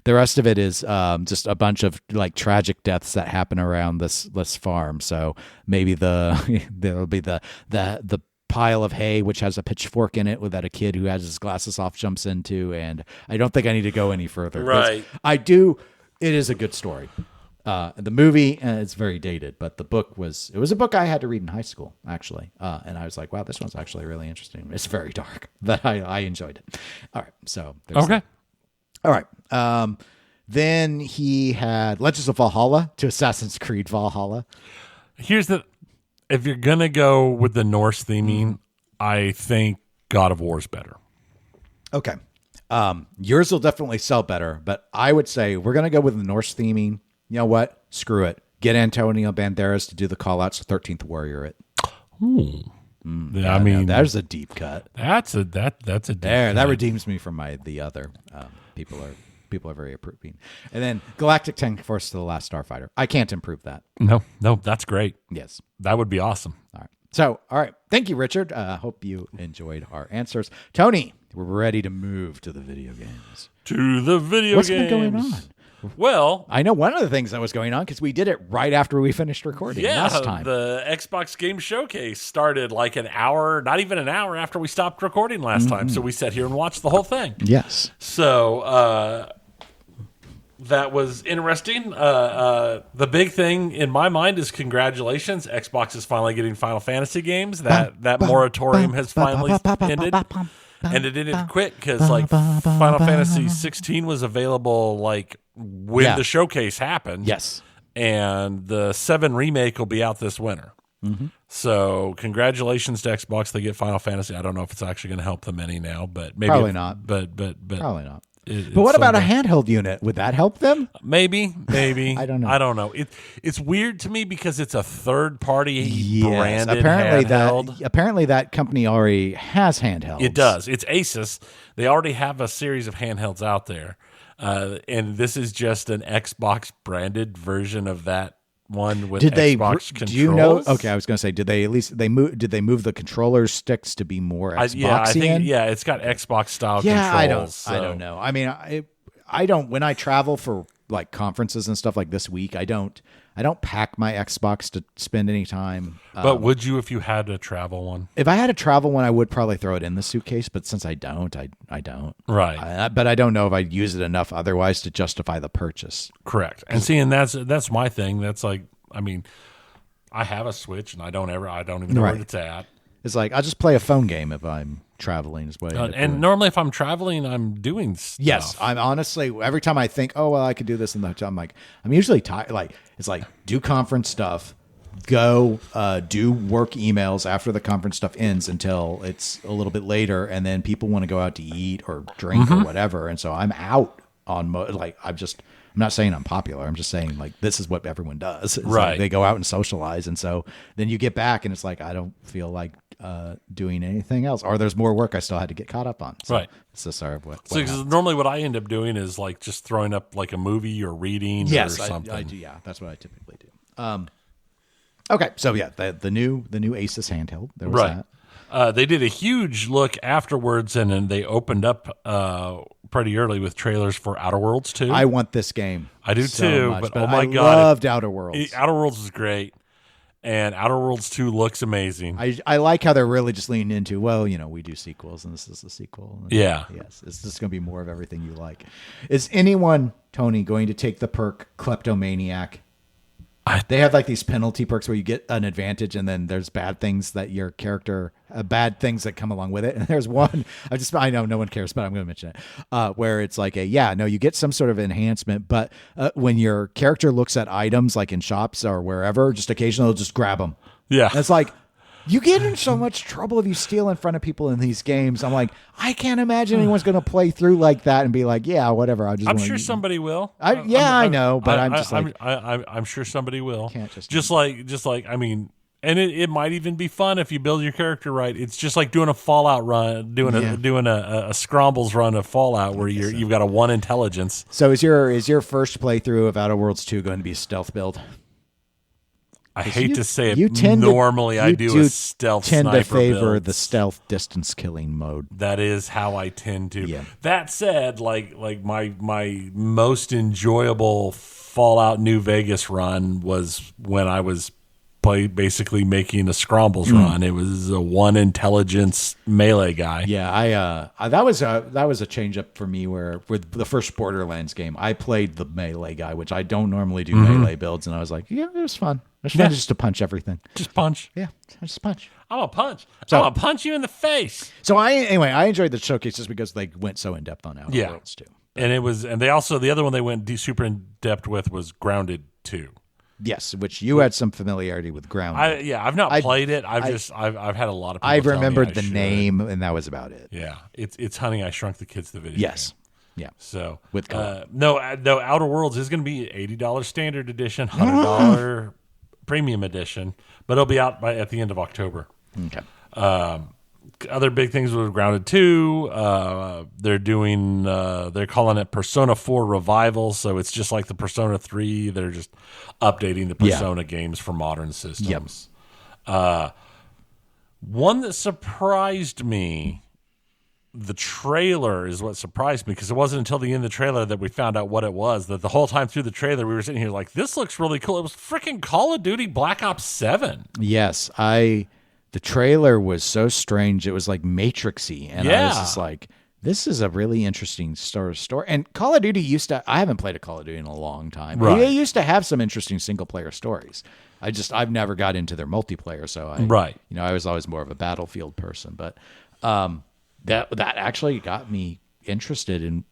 the rest of it is just a bunch of like tragic deaths that happen around this farm. So maybe there'll be the pile of hay which has a pitchfork in it that a kid who has his glasses off jumps into, and I don't think I need to go any further. Right. It is a good story. The movie, it's very dated, but the book was a book I had to read in high school, actually. And I was like, wow, this one's actually really interesting. It's very dark, but I enjoyed it. All right. So, okay. That. All right. Then he had Legends of Valhalla to Assassin's Creed Valhalla. If you're going to go with the Norse theming, I think God of War is better. Okay. Yours will definitely sell better, but I would say we're going to go with the Norse theming. You know what? Screw it. Get Antonio Banderas to do the call-outs to 13th Warrior it. I mean, there's a deep cut. That's a deep cut. That redeems me from the other. People are very approving. And then Galactic Tank Force to the Last Starfighter. I can't improve that. No, that's great. Yes. That would be awesome. All right. So, all right. Thank you, Richard. Hope you enjoyed our answers. Tony, we're ready to move to the video games. What's been going on? Well, I know one of the things that was going on because we did it right after we finished recording last time. The Xbox Game Showcase started like an hour, not even an hour after we stopped recording last time. So we sat here and watched the whole thing. Yes. So that was interesting. The big thing in my mind is congratulations. Xbox is finally getting Final Fantasy games. That moratorium has finally ended. And it didn't quit because like Final Fantasy 16 was available like when the showcase happened. Yes. And the 7 remake will be out this winter. Mm-hmm. So congratulations to Xbox. They get Final Fantasy. I don't know if it's actually going to help them any now, but maybe probably not. But probably not. But what about a handheld unit? Would that help them? Maybe. I don't know. It's weird to me because it's a third party branded handheld. Apparently that company already has handhelds. It does. It's Asus. They already have a series of handhelds out there, and this is just an Xbox branded version of that one with Xbox controls. Do you know? Okay, I was going to say, did they move the controller sticks to be more Xboxian? It's got Xbox style controls. I don't know. I mean, I don't. When I travel for like conferences and stuff like this week, I don't pack my Xbox to spend any time. But would you if you had a travel one? If I had a travel one, I would probably throw it in the suitcase. But since I don't, I don't. Right. But I don't know if I'd use it enough otherwise to justify the purchase. Correct. And that's my thing. That's like, I mean, I have a Switch and I don't even know where it's at. It's like I'll just play a phone game if I'm traveling is what and normally if I'm traveling, I'm doing stuff. Yes, I'm honestly, every time I think, oh, well, I could do this in the hotel, I'm usually tired. Like, it's like, do conference stuff, go do work emails after the conference stuff ends until it's a little bit later, and then people want to go out to eat or drink or whatever, and so I'm out on, I'm not saying I'm popular. I'm just saying, like, this is what everyone does. It's right. Like they go out and socialize. And so then you get back and it's like, I don't feel like doing anything else. Or there's more work I still had to get caught up on. So right. It's just sort of what so normally what I end up doing is like just throwing up like a movie or reading or something. I do. Yeah, that's what I typically do. Okay. So yeah, the new Asus handheld. There was that. They did a huge look afterwards, and then they opened up pretty early with trailers for Outer Worlds 2. I want this game. I do so too, much, but oh my God. I loved Outer Worlds. Outer Worlds is great, and Outer Worlds 2 looks amazing. I like how they're really just leaning into, well, we do sequels, and this is a sequel. And yeah. Yes, it's just going to be more of everything you like. Is anyone, Tony, going to take the perk Kleptomaniac? They have like these penalty perks where you get an advantage, and then there's bad things that your character, bad things that come along with it. And there's one, I know no one cares, but I'm going to mention it, where it's like you get some sort of enhancement, but when your character looks at items like in shops or wherever, just occasionally they'll just grab them. Yeah. And it's like, you get in so much trouble if you steal in front of people in these games. I'm like, I can't imagine anyone's going to play through like that and be like, yeah, whatever. I'm sure somebody will. I know, but I'm just like, I'm sure somebody will. Can't just like I mean, And it might even be fun if you build your character right. It's just like doing a Fallout run, doing a Scrombles run of Fallout where you've got a 1 intelligence. So is your first playthrough of Outer Worlds 2 going to be a stealth build? I hate to say it. Normally, I do a stealth tend sniper to favor build. the stealth distance killing mode. That is how I tend to. Yeah. That said, like my most enjoyable Fallout New Vegas run was when I was basically making a Scrombles run. It was a 1 intelligence melee guy. Yeah, that was a change up for me. Where with the first Borderlands game, I played the melee guy, which I don't normally do melee builds, and I was like, yeah, it was fun. It was fun just to punch everything. Just punch. Yeah, just punch. I'm gonna punch. I'm gonna punch you in the face. So I enjoyed the showcase just because they went so in depth on Outer Worlds too. And they also the other one they went super in depth with was Grounded 2. Yes, which you had some familiarity with Grounded. I've not played it. I've had a lot of people I've tell me remembered I the should. name, and that was about it. Yeah, it's Honey, I Shrunk the Kids, the video. Yes. Game. Yeah. So With no, Outer Worlds is going to be $80 standard edition, $100 premium edition, but it'll be out at the end of October. Okay. Other big things with Grounded 2, they're calling it Persona 4 Revival, so it's just like the Persona 3. They're just updating the Persona games for modern systems. One that surprised me, the trailer is what surprised me, because it wasn't until the end of the trailer that we found out what it was. That the whole time through the trailer, we were sitting here like, this looks really cool. It was freaking Call of Duty Black Ops 7. Yes, the trailer was so strange. It was like Matrixy, and I was just like, this is a really interesting story. And Call of Duty I haven't played a Call of Duty in a long time. Right. They used to have some interesting single player stories. I've never got into their multiplayer, so I was always more of a Battlefield person. But that actually got me interested in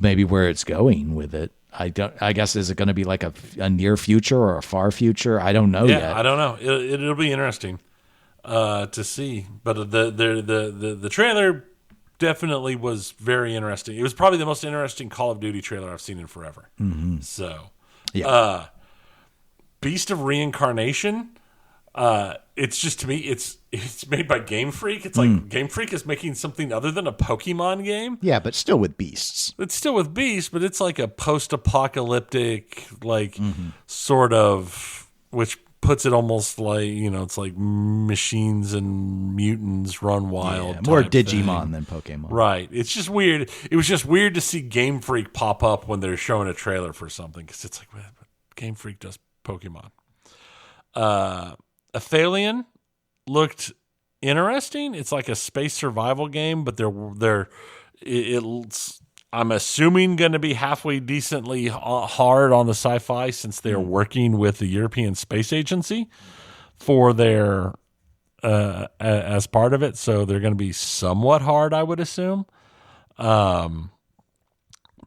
maybe where it's going with it. I guess, is it going to be like a near future or a far future? I don't know yet. I don't know. It'll be interesting to see. But the trailer definitely was very interesting. It was probably the most interesting Call of Duty trailer I've seen in forever. Mm-hmm. So, Beast of Reincarnation. It's just, to me, it's made by Game Freak. It's like Game Freak is making something other than a Pokemon game. Yeah, but still with beasts. It's still with beasts, but it's like a post-apocalyptic, sort of, which puts it almost like, it's like machines and mutants run wild. Yeah, more type Digimon thing. than Pokemon. Right. It's just weird. It was just weird to see Game Freak pop up when they're showing a trailer for something, because it's like, well, Game Freak does Pokemon. Athalion looked interesting. It's like a space survival game, but it's I'm assuming going to be halfway decently hard on the sci-fi, since they're working with the European Space Agency for their as part of it. So they're going to be somewhat hard, I would assume.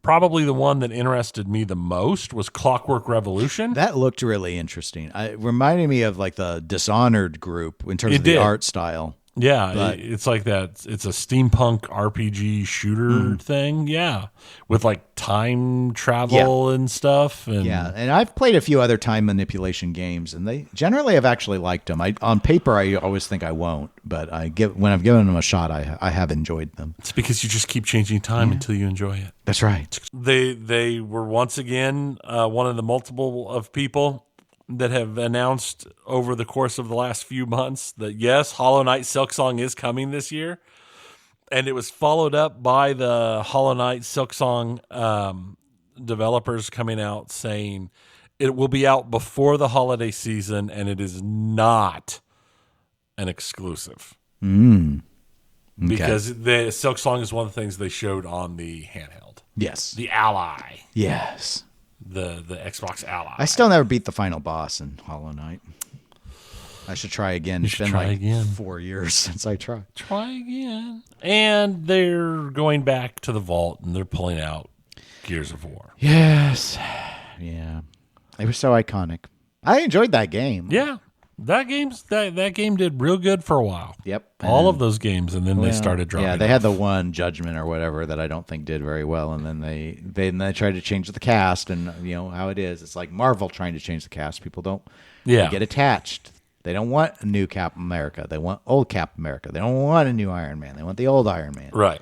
Probably the one that interested me the most was Clockwork Revolution. That looked really interesting. It reminded me of like the Dishonored group in terms of the art style. Yeah, it's like that. It's a steampunk RPG shooter thing. Yeah, with like time travel and stuff. And and I've played a few other time manipulation games, and they generally have actually liked them. On paper, I always think I won't, but when I've given them a shot, I have enjoyed them. It's because you just keep changing time until you enjoy it. That's right. They were once again one of the multiple of people that have announced over the course of the last few months that, yes, Hollow Knight Silksong is coming this year. And it was followed up by the Hollow Knight Silksong developers coming out saying it will be out before the holiday season, and it is not an exclusive. Okay. Because the Silksong is one of the things they showed on the handheld. Yes. The Ally. Yes. The Xbox Ally. I still never beat the final boss in Hollow Knight. I should try again. It's been like 4 years since I tried. Try again. And they're going back to the vault, and they're pulling out Gears of War. Yes. Yeah. They were so iconic. I enjoyed that game. Yeah. That game did real good for a while. Yep. All of those games, and then they started dropping. Yeah, they had the one Judgment or whatever that I don't think did very well, and then they tried to change the cast, and you know how it is. It's like Marvel trying to change the cast. People don't get attached. They don't want a new Cap America. They want old Cap America. They don't want a new Iron Man. They want the old Iron Man. Right.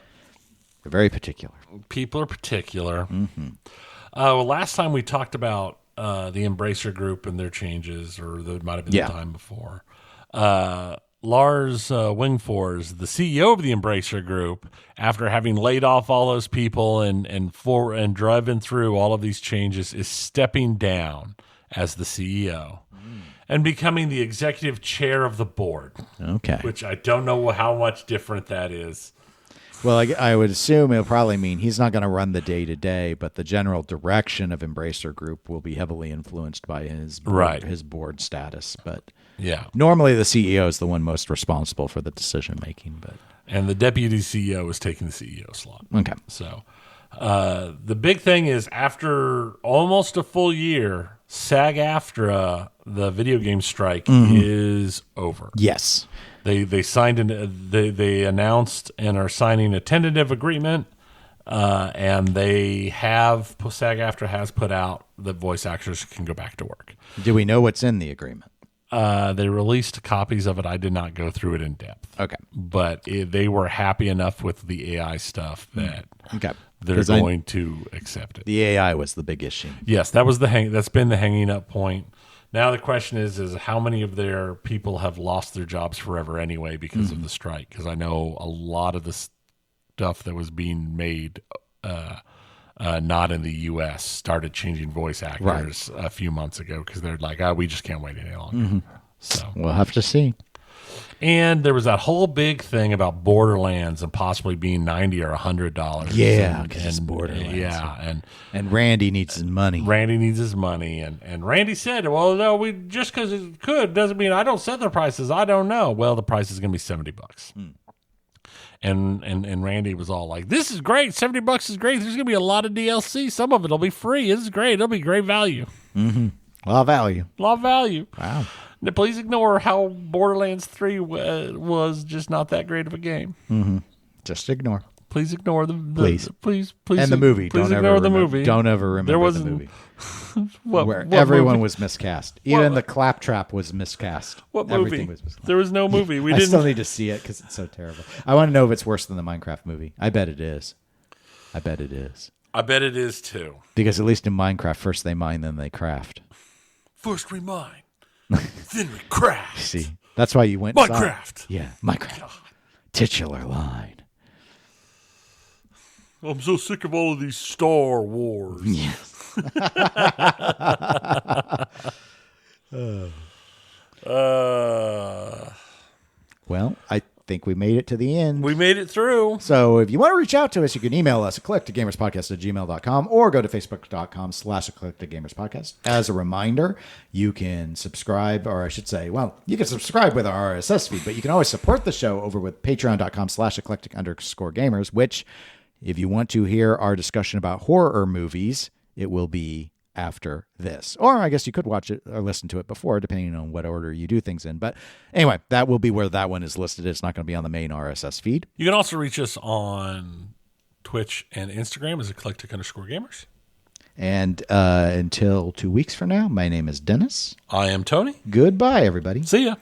They're very particular. People are particular. Well, last time we talked about the Embracer Group and their changes, or there might have been the time before. Lars Wingfors, the CEO of the Embracer Group, after having laid off all those people and driven through all of these changes, is stepping down as the CEO and becoming the executive chair of the board. Okay. Which I don't know how much different that is. Well, I would assume it'll probably mean he's not going to run the day-to-day, but the general direction of Embracer Group will be heavily influenced by his board status. But normally the CEO is the one most responsible for the decision-making. And the deputy CEO is taking the CEO slot. Okay. So the big thing is, after almost a full year, SAG-AFTRA, the video game strike, is over. Yes. They signed they announced and are signing a tentative agreement, and SAG-AFTRA has put out that voice actors can go back to work. Do we know what's in the agreement? They released copies of it. I did not go through it in depth. Okay, but they were happy enough with the AI stuff that they're going to accept it. The AI was the big issue. Yes, that's been the hanging up point. Now the question is how many of their people have lost their jobs forever anyway because of the strike? Because I know a lot of the stuff that was being made not in the U.S. started changing voice actors a few months ago because they're like, we just can't wait any longer. So we'll have to see. And there was that whole big thing about Borderlands and possibly being $90 or $100. Yeah, because it's Borderlands. Yeah, and Randy needs his money. And Randy said, "Well, no, just because it could doesn't mean I don't set the prices. I don't know." Well, the price is going to be $70. And Randy was all like, "This is great. $70 is great. There's going to be a lot of DLC. Some of it'll be free. This is great. It'll be great value." A lot of value. Wow. Now, please ignore how Borderlands 3 was just not that great of a game. Just ignore. Please ignore please. And the movie. Please ignore the movie. Don't ever remember the movie. Where everyone was miscast. Even the claptrap was miscast. What movie? Everything was miscast. There was no movie. I still need to see it because it's so terrible. I want to know if it's worse than the Minecraft movie. I bet it is. I bet it is too. Because at least in Minecraft, first they mine, then they craft. First we mine, then we craft. See, that's why you went Minecraft. Yeah, Minecraft. God. Titular line. I'm so sick of all of these Star Wars. Yes. Well, I think we made it to the end. We made it through. So if you want to reach out to us, you can email us at eclecticgamerspodcast@gmail.com or go to facebook.com/eclecticgamerspodcast. As a reminder, you can subscribe, or I should say, well, you can subscribe with our RSS feed, but you can always support the show over with patreon.com/eclectic_gamers, which, if you want to hear our discussion about horror movies, it will be after this. Or I guess you could watch it or listen to it before, depending on what order you do things in. But anyway, that will be where that one is listed. It's not going to be on the main RSS feed. You can also reach us on Twitch and Instagram as eclectic_gamers. And until 2 weeks from now, my name is Dennis. I am Tony. Goodbye, everybody. See ya.